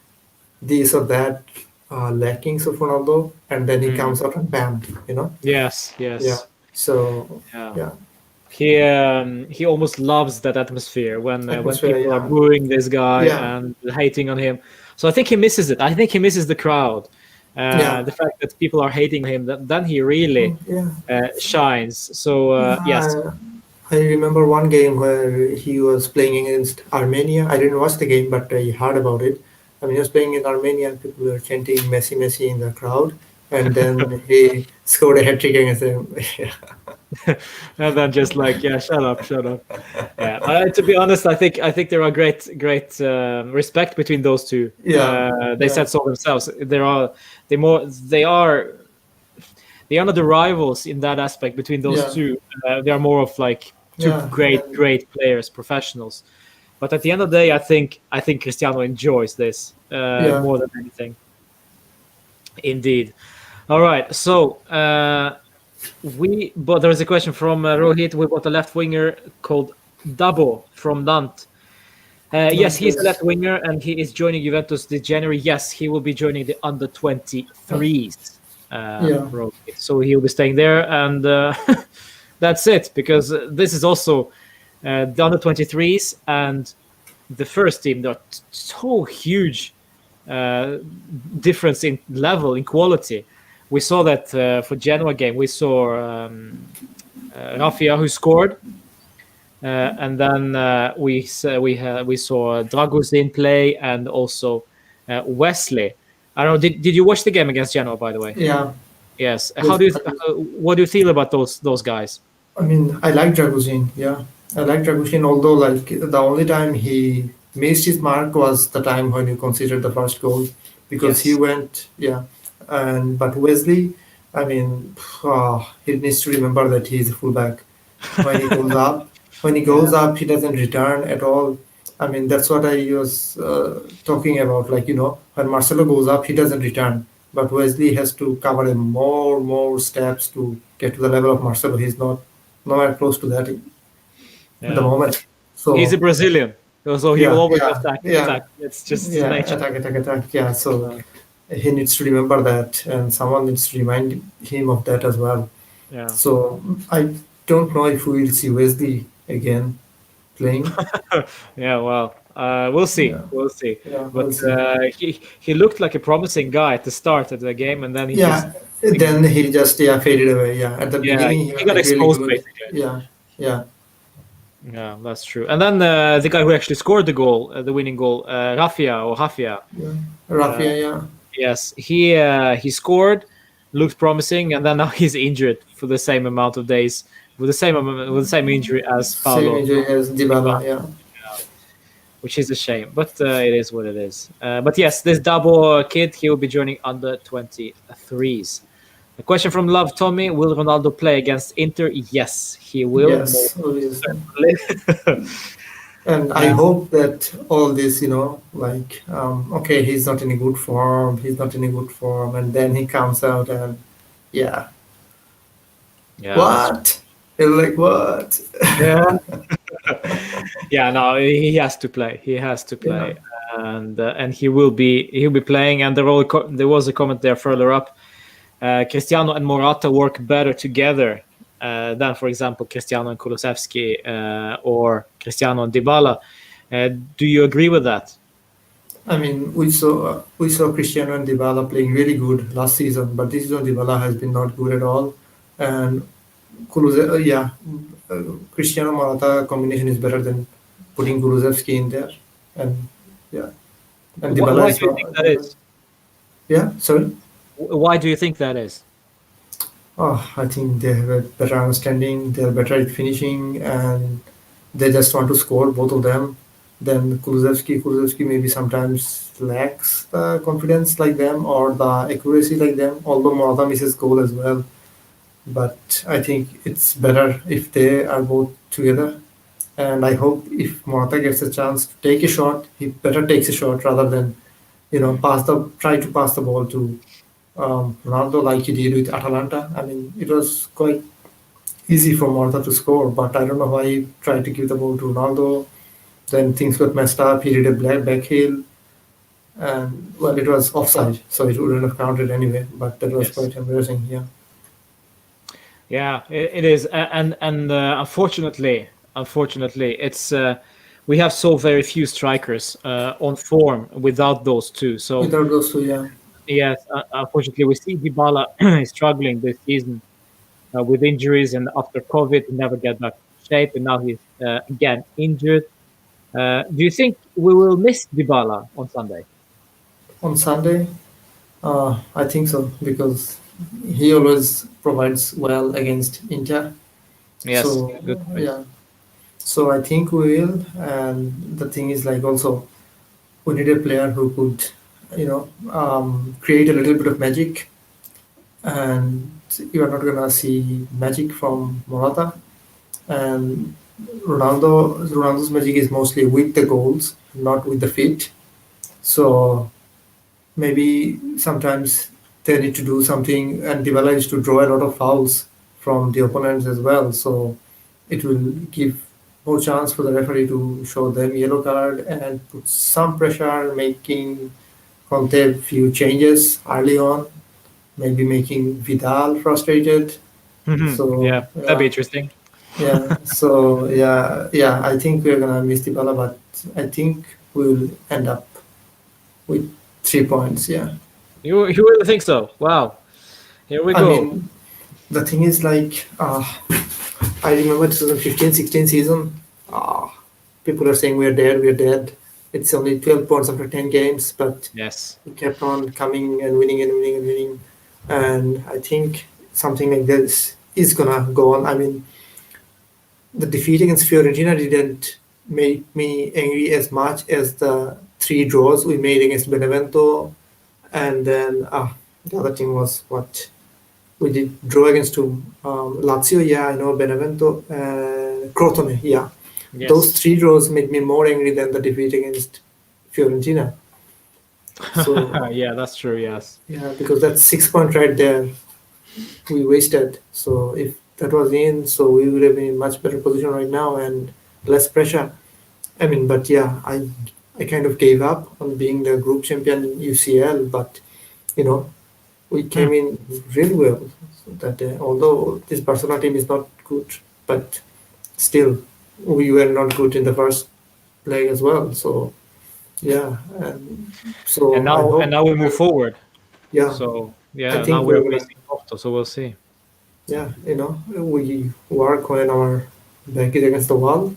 this or that lackings of Ronaldo, and then he comes out and bam, Yes. Yeah. So he almost loves that atmosphere when people are booing this guy and hating on him. So I think he misses it. I think he misses the crowd. The fact that people are hating him, then he really shines. So yes. I remember one game where he was playing against Armenia. I didn't watch the game, but I heard about it. I mean, he was playing in Armenia, and people were chanting "Messi, Messi" in the crowd, and then he scored a hat trick against them. And then just like, shut up. Yeah, to be honest, I think there are great respect between those two. They said so themselves. They are not the rivals in that aspect between those two. They are more of like two great players, professionals. But at the end of the day, I think Cristiano enjoys this more than anything. Indeed. All right. So but there is a question from Rohit. We got a left winger called Dabo from Nantes. Yes, he's a left winger, and he is joining Juventus this January. Yes, he will be joining the under 23s. So he'll be staying there, and that's it, because this is also the under 23s and the first team. There are so huge difference in level, in quality. We saw that for Genoa game. We saw Raffia, who scored, and then we saw Dragozin play, and also Wesley. I don't know. Did you watch the game against Genoa, by the way? Yeah. Yes. What do you feel about those guys? I mean, I like Dragozin. Yeah, I like Dragozin. Although, like, the only time he missed his mark was the time when he considered the first goal, because he went. Yeah, but Wesley, I mean, he needs to remember that he is a fullback. When he goes up, he doesn't return at all. I mean, that's what I was talking about. Like, when Marcelo goes up, he doesn't return. But Wesley has to cover more steps to get to the level of Marcelo. He's nowhere close to that at the moment. So he's a Brazilian, so he will always attack. It's just nature. Attack. Yeah. So he needs to remember that, and someone needs to remind him of that as well. Yeah. So I don't know if we will see Wesley again playing. Well, we'll see. Yeah. We'll see. Yeah, but he looked like a promising guy at the start of the game, and then he then he just faded away. Yeah, at the beginning he got exposed basically. Yeah, that's true. And then the guy who actually scored the goal, the winning goal, Raffia. Yes, he scored, looked promising, and then now he's injured for the same amount of days with the same injury as Paulo. Same injury as Dybala, which is a shame, but it is what it is. But yes, this Dabo kid, he will be joining under 23s. A question from Love Tommy: will Ronaldo play against Inter? Yes, he will. Yes, certainly. And I hope that all this, okay, he's not in a good form, and then he comes out and, what? You're like, what? No, he has to play. and he'll be playing. And there was a comment there further up. Cristiano and Morata work better together than, for example, Cristiano and Kulusevski or Cristiano and Dybala. Do you agree with that? I mean, we saw Cristiano and Dybala playing really good last season, but this season Dybala has been not good at all. And Cristiano Morata combination is better than putting Kulusevski in there. And yeah, and Dybala Why is do you not. think that is? Yeah, sorry. Why do you think that is? Oh, I think they have a better understanding. They're better at finishing, and they just want to score, both of them. Then Kulusevski maybe sometimes lacks the confidence like them or the accuracy like them. Although Morata misses goal as well, but I think it's better if they are both together. And I hope if Morata gets a chance to take a shot, he better takes a shot rather than try to pass the ball to Ronaldo like he did with Atalanta. I mean, it was quite easy for Morata to score, but I don't know why he tried to give the ball to Ronaldo. Then things got messed up. He did a back heel, and well, it was offside, so it wouldn't have counted anyway. But that was Yes. quite embarrassing. Yeah. Yeah, it is, and unfortunately, it's we have so very few strikers on form without those two. So Without those two, yeah. yes, unfortunately, we see Dybala is struggling this season with injuries, and after COVID, he never get back to shape, and now he's again injured. Do you think we will miss Dybala on Sunday? On Sunday, I think so because he always provides well against Inter. Yes, So good point. yeah, so I think we will. And the thing is, like, also we need a player who could, create a little bit of magic. And you are not gonna see magic from Morata. And Ronaldo's magic is mostly with the goals, not with the feet. So maybe sometimes they need to do something, and Dybala is to draw a lot of fouls from the opponents as well. So it will give more chance for the referee to show them yellow card and put some pressure, making Conte a few changes early on, maybe making Vidal frustrated. So Yeah, that'd be interesting. I think we're gonna miss Dybala, but I think we'll end up with 3 points. Yeah. You really think so? Wow. Here we I go. mean, the thing is, like, I remember 2015-16 season. People are saying we're dead. It's only 12 points after 10 games, but Yes. we kept on coming and winning and winning and winning. And I think something like this is gonna go on. I mean, the defeat against Fiorentina didn't make me angry as much as the 3 draws we made against Benevento, and then the other team was what we did draw against Lazio. Yeah, I know Benevento, Crotone. Yeah, Yes. those 3 draws made me more angry than the defeat against Fiorentina. So Yeah, that's true. Yes. yeah, because that's 6 points right there we wasted. So if that was in, so we would have been in much better position right now and less pressure. I mean, but yeah, I kind of gave up on being the group champion in UCL, but we came in really well that day. Although this Barcelona team is not good, but still we were not good in the first leg as well. So yeah, so And I hope, now we move forward. yeah, So I yeah, now think we're we're gonna, facing Porto. So we'll see. yeah, we work when our back is against the wall.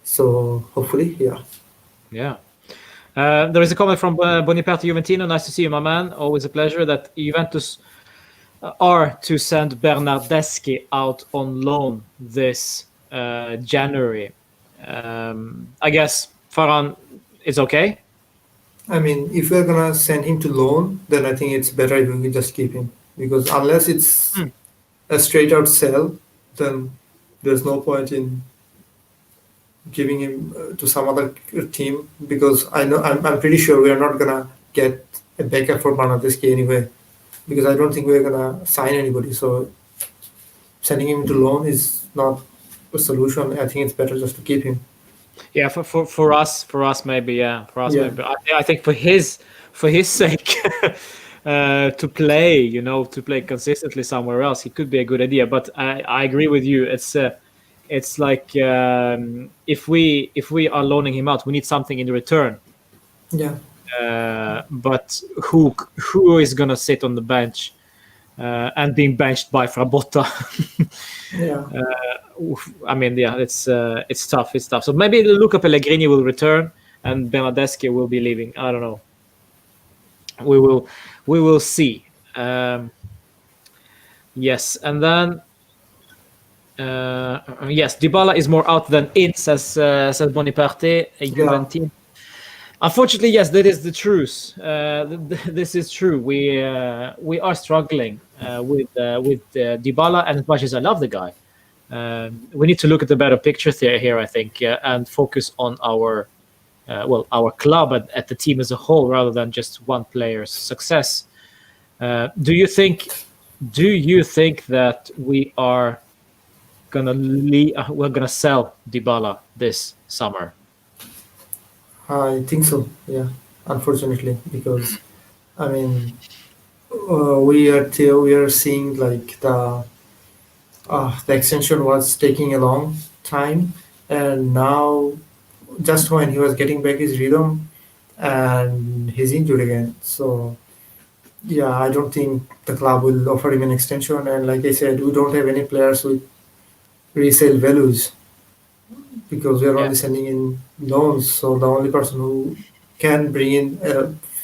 So hopefully, yeah. Yeah. There is a comment from Boniperti Juventino. Nice to see you, my man. Always a pleasure. That Juventus are to send Bernardeschi out on loan this January. I guess Farhan is okay. I mean, if we're gonna send him to loan, then I think it's better if we just keep him, because unless it's a straight out sell, then there's no point in giving him to some other team, because I'm pretty sure we are not gonna get a backup for Bernardeschi anyway, because I don't think we're gonna sign anybody. So sending him to loan is not a solution. I think it's better just to keep him. Yeah, for us maybe, yeah, for us Yeah, maybe. I think for his sake, to play, to play consistently somewhere else, it could be a good idea. But I agree with you. It's like, if we are loaning him out, we need something in return. yeah, But who is gonna sit on the bench and being benched by Frabotta? yeah. I mean, yeah, it's tough. It's tough. So maybe Luca Pellegrini will return and Bernardeschi will be leaving. I don't know. We will see. Yes, and then yes, Dybala is more out than in, says Bonaparte, a Yeah. Juventus. Unfortunately, yes, that is the truth. This is true. We are struggling with Dybala, and as much as I love the guy, we need to look at the better picture here. I think, and focus on our club at the team as a whole, rather than just one player's success. Do you think? Do you think that we're gonna sell Dybala this summer? I think so. Yeah, unfortunately, because I mean, we are seeing like the extension was taking a long time, and now just when he was getting back his rhythm, and he's injured again. So yeah, I don't think the club will offer him an extension. And like I said, we don't have any players with resale values because we are Yeah. only sending in loans. So the only person who can bring in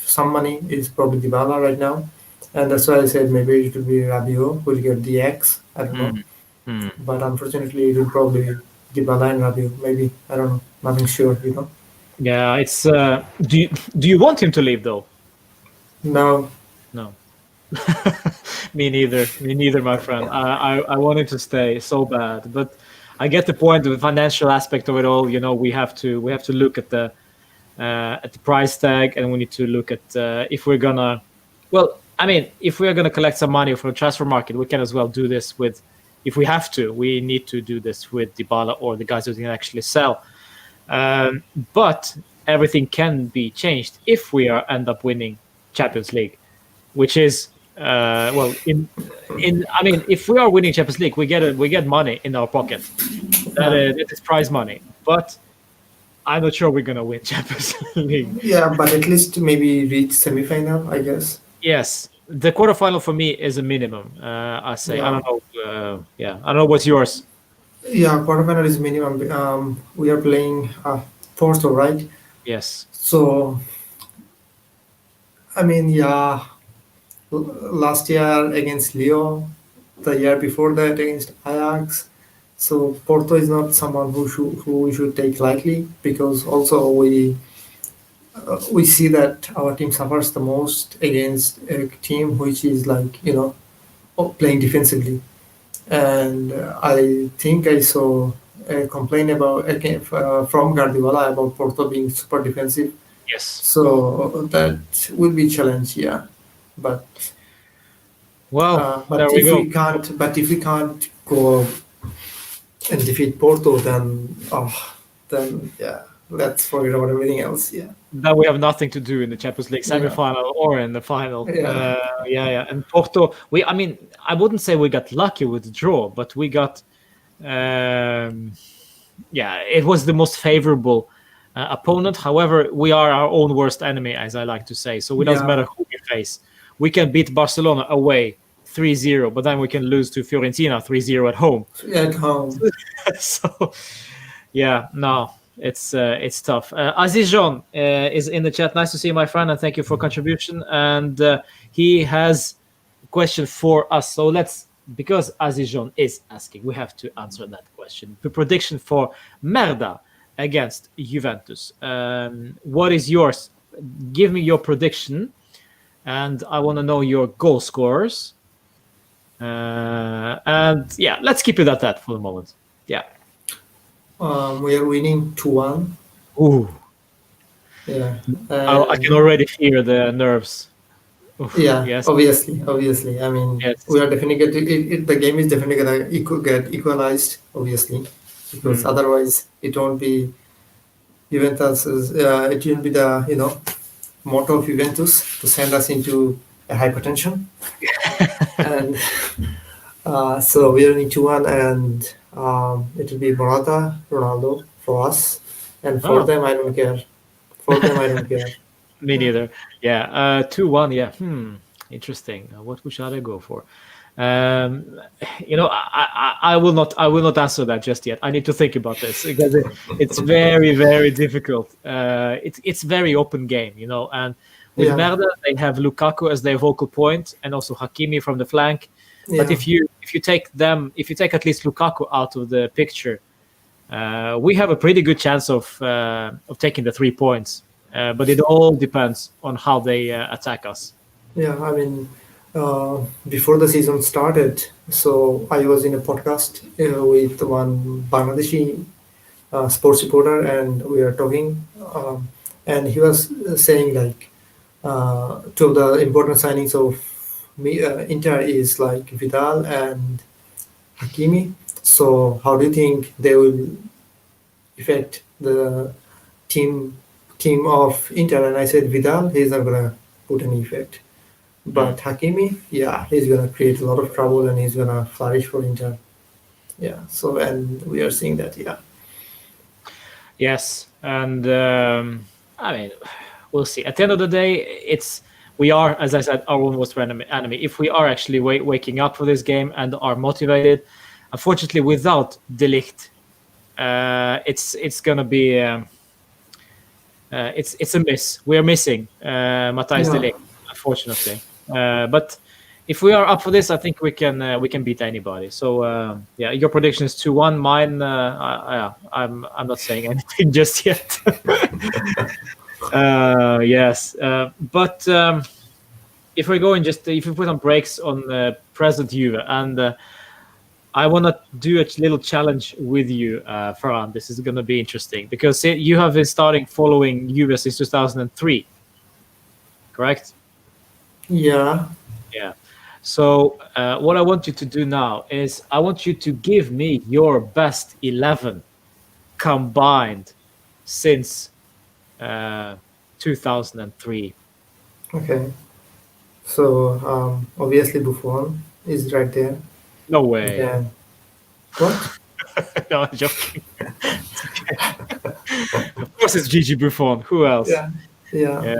some money is probably Dybala right now. And that's why I said maybe it will be Rabiot who will get the X. I don't know. Mm. Mm. But unfortunately, it will probably be Dybala and Rabiot. Maybe. I don't know. Nothing sure. Yeah, it's. Do you want him to leave though? Now, No. Me neither. Me neither, my friend. I want him to stay so bad, but I get the point. The financial aspect of it all. We have to look at the price tag, and we need to look at if we're gonna. Well, I mean, if we are gonna collect some money from the transfer market, we can as well do this with. If we have to, we need to do this with Dybala or the guys who can actually sell. But everything can be changed if we end up winning Champions League, which is I mean, if we are winning Champions League, we get money in our pocket. yeah. It is prize money, but I'm not sure we're gonna win Champions League. Yeah, but at least maybe reach semi-final, I guess. Yes, the quarterfinal for me is a minimum. I say I Yeah. don't know. Yeah, I don't know what's yours. Yeah, quarterfinal is minimum. We are playing Porto, right? Yes. So, I mean, yeah, last year against Leo, the year before that against Ajax. So Porto is not someone who we should take lightly because also we see that our team suffers the most against a team which is like playing defensively. And I think I saw a complaint from Guardiola about Porto being super defensive. Yes. So that will be a challenge, yeah. But Well, there but we if go. we can't go and defeat Porto, then yeah, let's forget about everything else. Yeah, That we have nothing to do in the Champions League yeah, semi-final or in the final. yeah, Yeah. And Porto, I mean, I wouldn't say we got lucky with the draw, but we got, yeah, it was the most favorable opponent. However, we are our own worst enemy, as I like to say. So it doesn't yeah. matter who we face. We can beat Barcelona away 3-0, but then we can lose to Fiorentina 3-0 at home. At home. So yeah, no, it's tough. Aziz John is in the chat. Nice to see you, my friend, and thank you for contribution. And he has a question for us. So because Aziz John is asking, we have to answer that question. The prediction for Merda against Juventus. What is yours? Give me your prediction, and I want to know your goal scorers. And yeah, let's keep it at that for the moment. Yeah. We are winning 2-1. Ooh. Yeah. I can already hear the nerves. Oof, Yeah, yes. obviously. I mean, Yes. we are definitely the game is definitely gonna get equalized, obviously, because otherwise it won't be Juventus is it will be the motto of Juventus to send us into a hypertension, and so we are in 2-1, and it will be Morata, Ronaldo for us, and for Oh, them I don't care. For them I don't care. me neither. Yeah, 2-1. Yeah. Interesting. What should I go for? Um, I will not. I will not answer that just yet. I need to think about this because it's very, very difficult. It's very open game, and with Yeah, Merda, they have Lukaku as their vocal point, and also Hakimi from the flank. But yeah, if you take at least Lukaku out of the picture, we have a pretty good chance of taking the 3 points. But it all depends on how they attack us. yeah. I mean, before the season started, so I was in a podcast with one Bangladeshi sports reporter, and we were talking, and he was saying like two of the important signings of Inter is like Vidal and Hakimi. So how do you think they will affect the team team of Inter? And I said Vidal, he's not gonna put any effect. But Hakimi, yeah, he's gonna create a lot of trouble and he's gonna flourish for Inter. Yeah. So and we are seeing that. Yeah. Yes, and I mean, we'll see. At the end of the day, we are, as I said, our own worst enemy. If we are actually waking up for this game and are motivated, unfortunately, without De Ligt, it's gonna be it's a miss. We are missing Matthijs De Yeah. Ligt, unfortunately. But if we are up for this, I think we can beat anybody. So yeah, your prediction is 2-1. Mine, I'm not saying anything just yet. Yes, but if we're going if we put on brakes on present Juve, and I want to do a little challenge with you, Farhan. This is going to be interesting because you have been starting following Juve since 2003, correct? Yeah. Yeah. So what I want you to do now is I want you to give me your best 11 combined since 2003. Okay. So obviously Buffon is right there. No way. Then what? No, I'm joking. Of course, it's Gigi Buffon. Who else? Yeah. Yeah. Yeah.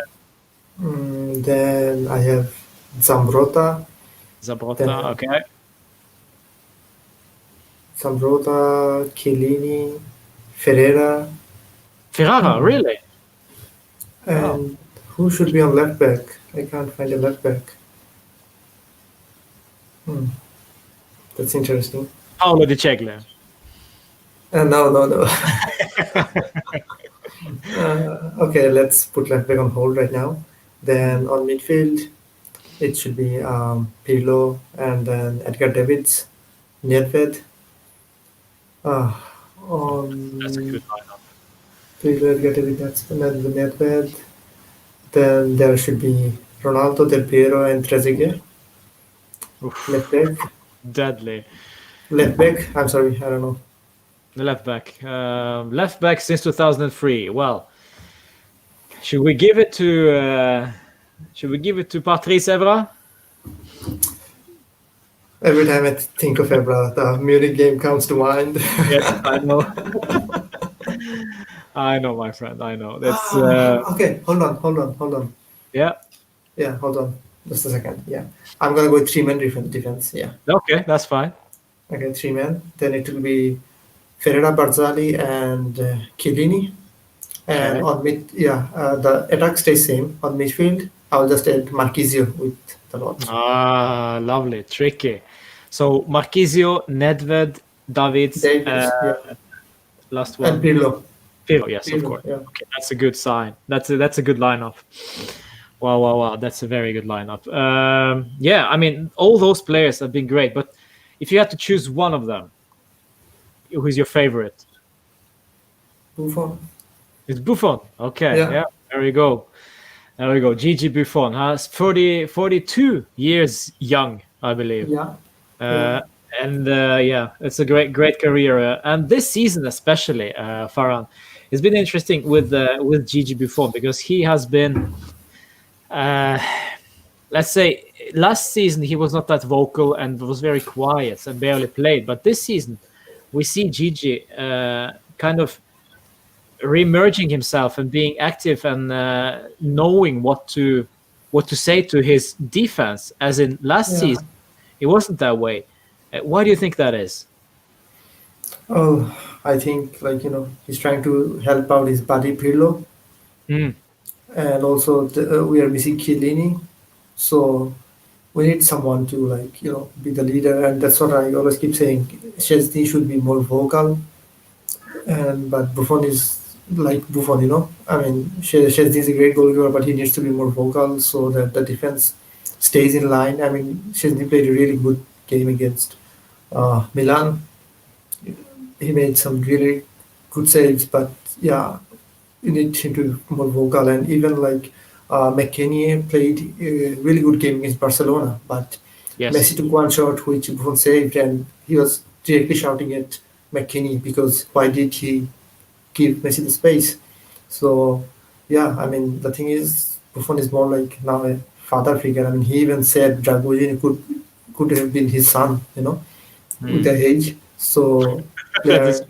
Then I have Zambrota. Zabrota. Okay. Zambrota, Chiellini, Ferreira, Ferrara. Really? and who should be on left back? I can't find a left back. That's interesting. Paolo Di Cegle. No. Okay, let's put left back on hold right now. Then on midfield, it should be Pirlo and then Edgar Davids, Nedved. On That's a good lineup. Pirlo, Edgar Davids, that's Nedved. Then there should be Ronaldo, Del Piero, and Trezeguet. Oof, Left back. deadly. Left back. I'm sorry, I don't know. The left back. Left back since 2003. Well, should we give it to Patrice Evra? Every time I think of Evra, the Munich game comes to mind. Yes, I know. I know, my friend. I know. That's Okay, hold on. yeah. Yeah, hold on. Just a second. Yeah. I'm going to go with three-man defense. Yeah. Okay, that's fine. Okay, three-man. Then it will be Ferreira, Barzali, and Chiellini. And Okay. on mid, the attack stays same. On midfield, I'll just add Marquisio with the lot. Ah, lovely, tricky. So Marquisio, Nedved, Davids, Davies, last and one. Pirlo. Pirlo, yes, of Pirlo, course. yeah. Okay, that's a good sign. That's a good lineup. Wow. That's a very good lineup. Yeah, I mean, all those players have been great, but if you had to choose one of them, who's your favorite? Buffon. It's Buffon. Okay, Yeah. yeah, there we go. Gigi Buffon has 42 years young, I believe. Yeah. And yeah, it's a great career. And this season especially, Farhan, it's been interesting with Gigi Buffon because he has been, uh, let's say, last season he was not that vocal and was very quiet and barely played. But this season, we see Gigi kind of re-emerging himself and being active and knowing what to say to his defense. As in last Yeah. season, it wasn't that way. Why do you think that is? Oh, I think like he's trying to help out his buddy Pirlo, Mm, and also we are missing Chiellini, so we need someone to like be the leader, and that's what I always keep saying. Chesney should be more vocal, and but Buffon is like Buffon, I mean, Chesney is a great goalkeeper, but he needs to be more vocal so that the defense stays in line. I mean, Chesney played a really good game against Milan. He made some really good saves, but yeah, you need him to be more vocal. And even like McKennie played a really good game against Barcelona, but yes. Messi took one shot which Buffon saved, and he was directly shouting at McKennie because why did he give Messi the space? So yeah, I mean the thing is Buffon is more like now a father figure. I mean he even said Dragosin could have been his son, with Mm. the age. So That is player,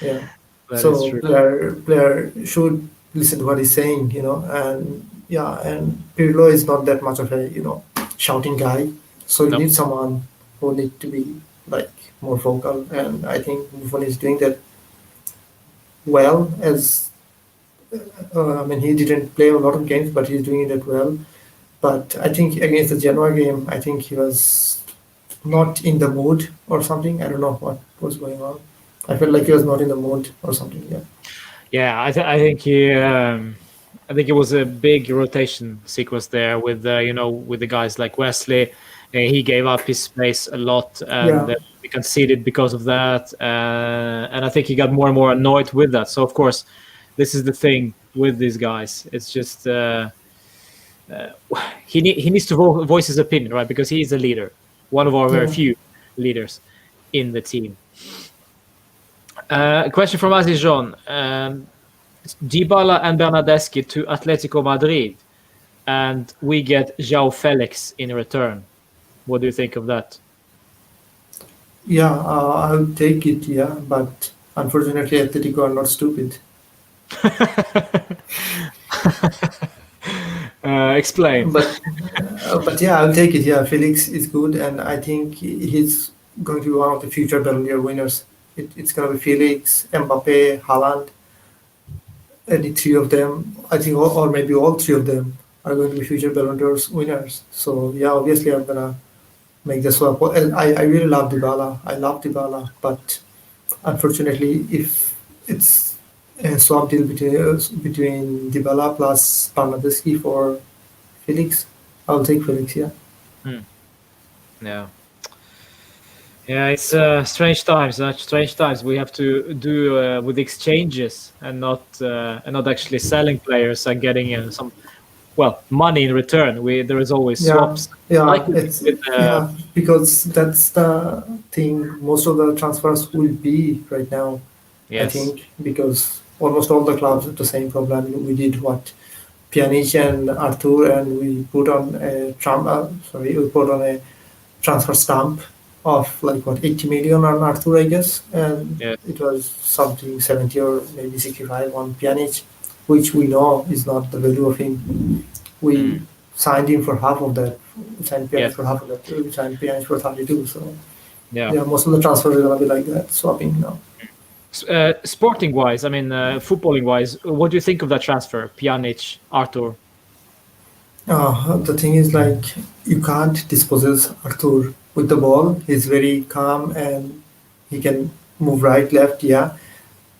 yeah. that is So true. player should listen to what he's saying, and yeah, and Pirlo is not that much of a shouting guy. So you No. need someone who need to be like more vocal, and I think Buffon is doing that well. As I mean, he didn't play a lot of games, but he's doing it well. But I think against the Genoa game, I think he was not in the mood or something. I don't know what was going on. I felt like he was not in the mood or something. Yeah. Yeah, I think it was a big rotation sequence there with with the guys like Wesley. He gave up his space a lot, and Yeah. we conceded because of that. And I think he got more and more annoyed with that. So of course, this is the thing with these guys. It's just he needs to voice his opinion, right? Because he is a leader, one of our very Yeah. few leaders in the team. A question from Aziz John. Dybala and Bernardeschi to Atletico Madrid, and we get João Felix in return. What do you think of that? Yeah, I'll take it, yeah, but unfortunately, Atletico are not stupid. Explain. But yeah, I'll take it. Yeah, Felix is good, and I think he's going to be one of the future Ballon d'Or winners. It's going to be Felix, Mbappe, Haaland, any three of them. I think, or maybe all three of them are going to be future Ballon d'Or winners. So yeah, obviously, I'm gonna make the swap. And I really love Dybala. I love Dybala, but unfortunately, if it's a swap deal between Dybala plus Bernardeschi for Felix, I'll take Felix. Yeah. Hmm. Yeah. Yeah, it's strange times. Strange times. We have to do with exchanges and not actually selling players and getting some money in return. There is always Yeah, swaps, like yeah, we did it's with yeah, because that's the thing. Most of the transfers will be right now, I yes, think, because almost all the clubs have the same problem. We did what Pjanic and Arthur, and we put on a we put on a transfer stamp of like what 80 million on Arthur, I guess, and yeah, it was something 70 or maybe 65 on Pjanic, which we know is not the value of him. We mm, signed him for half of that. We signed Pjanic yes, for half of that. We signed Pjanic for 32. So yeah. yeah, most of the transfers are gonna be like that, swapping now. Sporting wise, I mean, footballing wise, what do you think of that transfer, Pjanic, Arthur? The thing is like you can't dispossess Arthur with the ball. He's very calm and he can move right, left, yeah.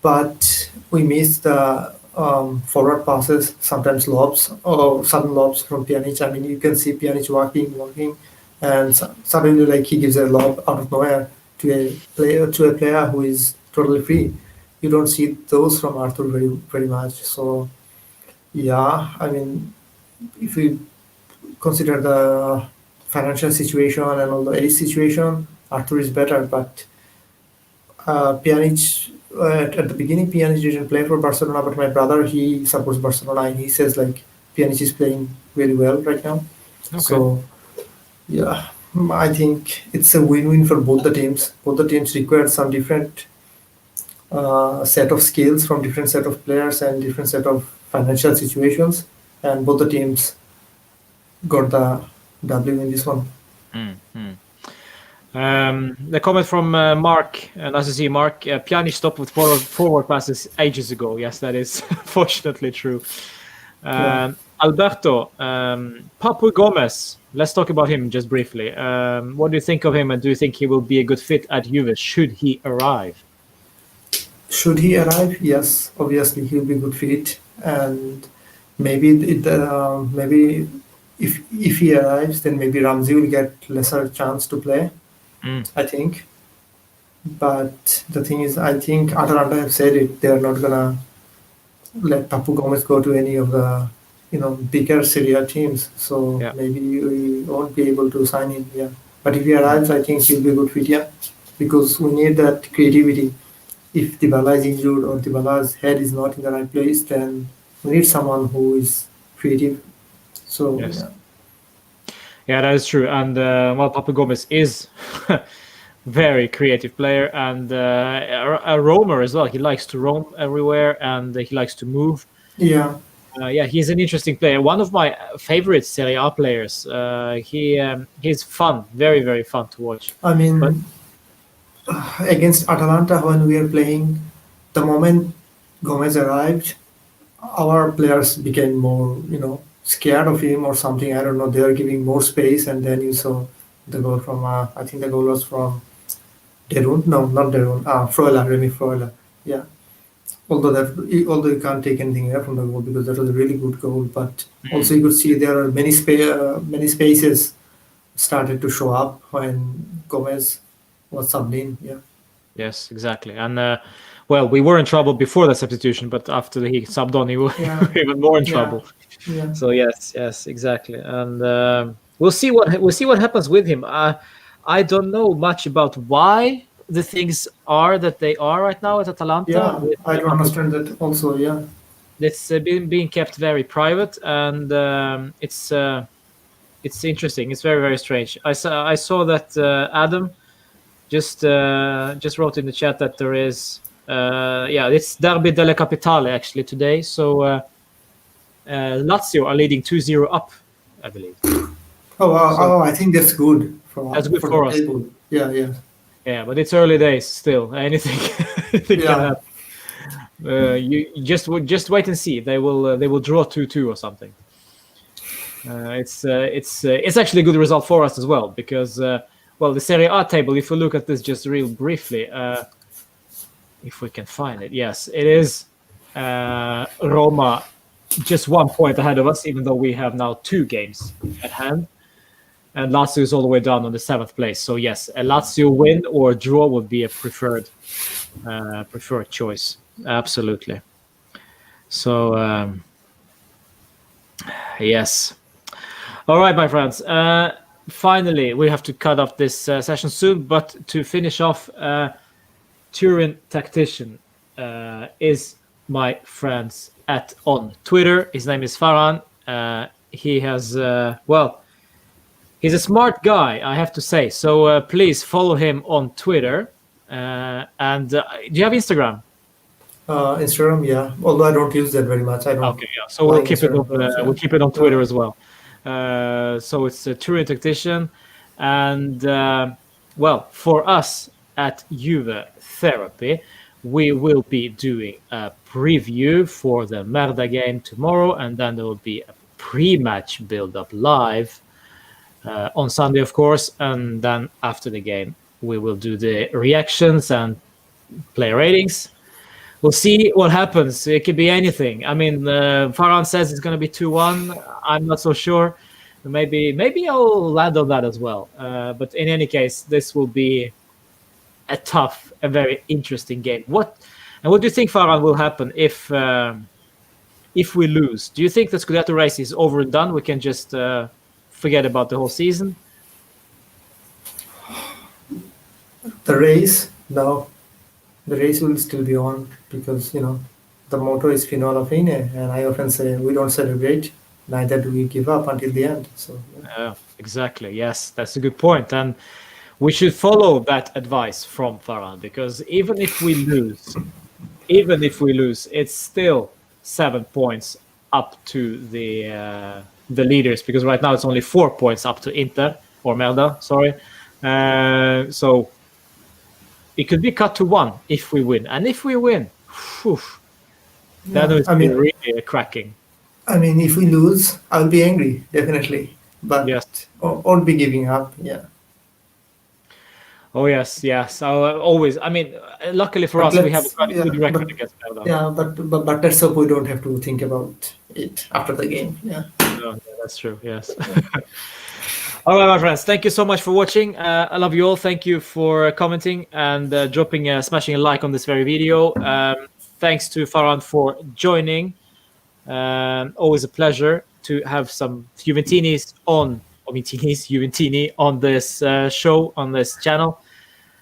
But we miss the forward passes, sometimes lobs or sudden lobs from Pjanic. I mean, you can see Pjanic walking, and suddenly like he gives a lob out of nowhere to a player who is totally free. You don't see those from Arthur very much. So yeah, I mean, if we consider the financial situation and all the age situation, Arthur is better, but Pjanic at the beginning, Pjanic didn't play for Barcelona, but my brother, he supports Barcelona, and he says like Pjanic is playing very well right now. Okay. So yeah, I think it's a win-win for both the teams. Both the teams require some different set of skills from different set of players and different set of financial situations, and both the teams got the W in this one. The comment from Mark, nice to see you, Mark. Pjanic stopped with forward passes ages ago. Yes, that is fortunately true. Yeah. Alberto, Papu Gomez. Let's talk about him just briefly. What do you think of him, and do you think he will be a good fit at Juve should he arrive? Should he arrive? Yes, obviously he'll be good fit, and maybe maybe if he arrives, then maybe Ramsey will get lesser chance to play. I think. But the thing is, I think Atalanta have said it. They are not gonna let Papu Gomez go to any of the bigger Serie A teams. So Yeah. maybe we won't be able to sign him. Yeah. But if he arrives, I think he'll be a good fit. Yeah, because we need that creativity. If Dybala is injured or Dybala's head is not in the right place, then we need someone who is creative. So Yes. Yeah, that is true. And well, Papu Gomez is very creative player and a roamer as well. He likes to roam everywhere and he likes to move. yeah, Yeah, he's an interesting player. One of my favorite Serie A players. He's fun, very, very fun to watch. I mean, But- against Atalanta when we were playing, the moment Gomez arrived, our players became more, scared of him or something. I don't know. They were giving more space, and then you saw the goal from. I think the goal was from Derun. No, not Derun. Freuler, Remy Freuler. Yeah. Although you can't take anything away from the goal because that was a really good goal, but also you could see there are many spaces started to show up when Gomez was subbed in. Yeah. Yes, exactly. And well, we were in trouble before the substitution, but after he subbed on, he was Yeah. even more in Yeah. trouble. Yeah. So yes, exactly. And we'll see what happens with him. I don't know much about why the things are that they are right now at Atalanta. Yeah, I don't understand that also. Yeah. It's been being kept very private, and it's interesting. It's very, very strange. I saw that Adam just wrote in the chat that there is it's Derby delle Capitale actually today. So Lazio are leading 2-0 up, I believe. Oh, wow. Oh, I think that's good That's good for for the us. table. Yeah, yeah. Yeah, but it's early days still. Anything can Yeah. happen. You just wait and see. They will draw 2-2 or something. It's actually a good result for us as well because well, the Serie A table. If we look at this just real briefly, if we can find it, yes, it is Roma just 1 point ahead of us, even though we have now 2 games at hand. And Lazio is all the way down on the 7th place. So yes, a Lazio win or draw would be a preferred choice. Absolutely. So yes. All right, my friends. Finally, we have to cut off this session soon. But to finish off, Turin Tactician is my friends on Twitter. His name is Farhan. He has he's a smart guy, I have to say. So please follow him on Twitter. And do you have Instagram? Instagram, yeah. Although I don't use that very much. I don't. Okay, yeah. So we'll like keep it on. Instagram, yeah. We'll keep it on Twitter as well. So it's a Turin Tactician, and well, for us at Juve Therapy, we will be doing a preview for the Merda game tomorrow, and then there will be a pre-match build-up live on Sunday, of course, and then after the game, we will do the reactions and player ratings. We'll see what happens. It could be anything. I mean, Farhan says it's going to be 2-1. I'm not so sure. Maybe I'll land on that as well. But in any case, this will be a tough, a very interesting game. What do you think, Farhan, will happen if we lose? Do you think the Scudetto race is over and done? We can just forget about the whole season? The race, no, the race will still be on because the motto is fino alla fine, and I often say we don't celebrate, neither do we give up until the end. So yeah. Exactly. Yes, that's a good point. And we should follow that advice from Farhan, because even if we lose, it's still 7 points up to the leaders, because right now it's only 4 points up to Inter or Melda. Sorry. So it could be cut to 1 if we win, and if we win, whew, that Yeah, would be really cracking. I mean, if we lose, I'll be angry, definitely, but Yes. won't be giving up. Yeah. Oh yes, yes. Always. I mean, luckily for But us, we have a let's, quite yeah, good record against Melda. but let's hope we don't have to think about it after the game. Yeah. Yeah, that's true. Yes. All right, my friends. Thank you so much for watching. I love you all. Thank you for commenting and smashing a like on this very video. Thanks to Farhan for joining. Always a pleasure to have some Juventini on this show, on this channel.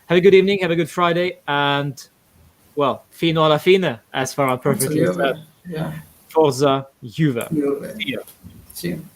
Have a good evening. Have a good Friday. And, well, fino alla fine, as Farhan perfectly said. Yeah. Forza Juve. You, See you. see you.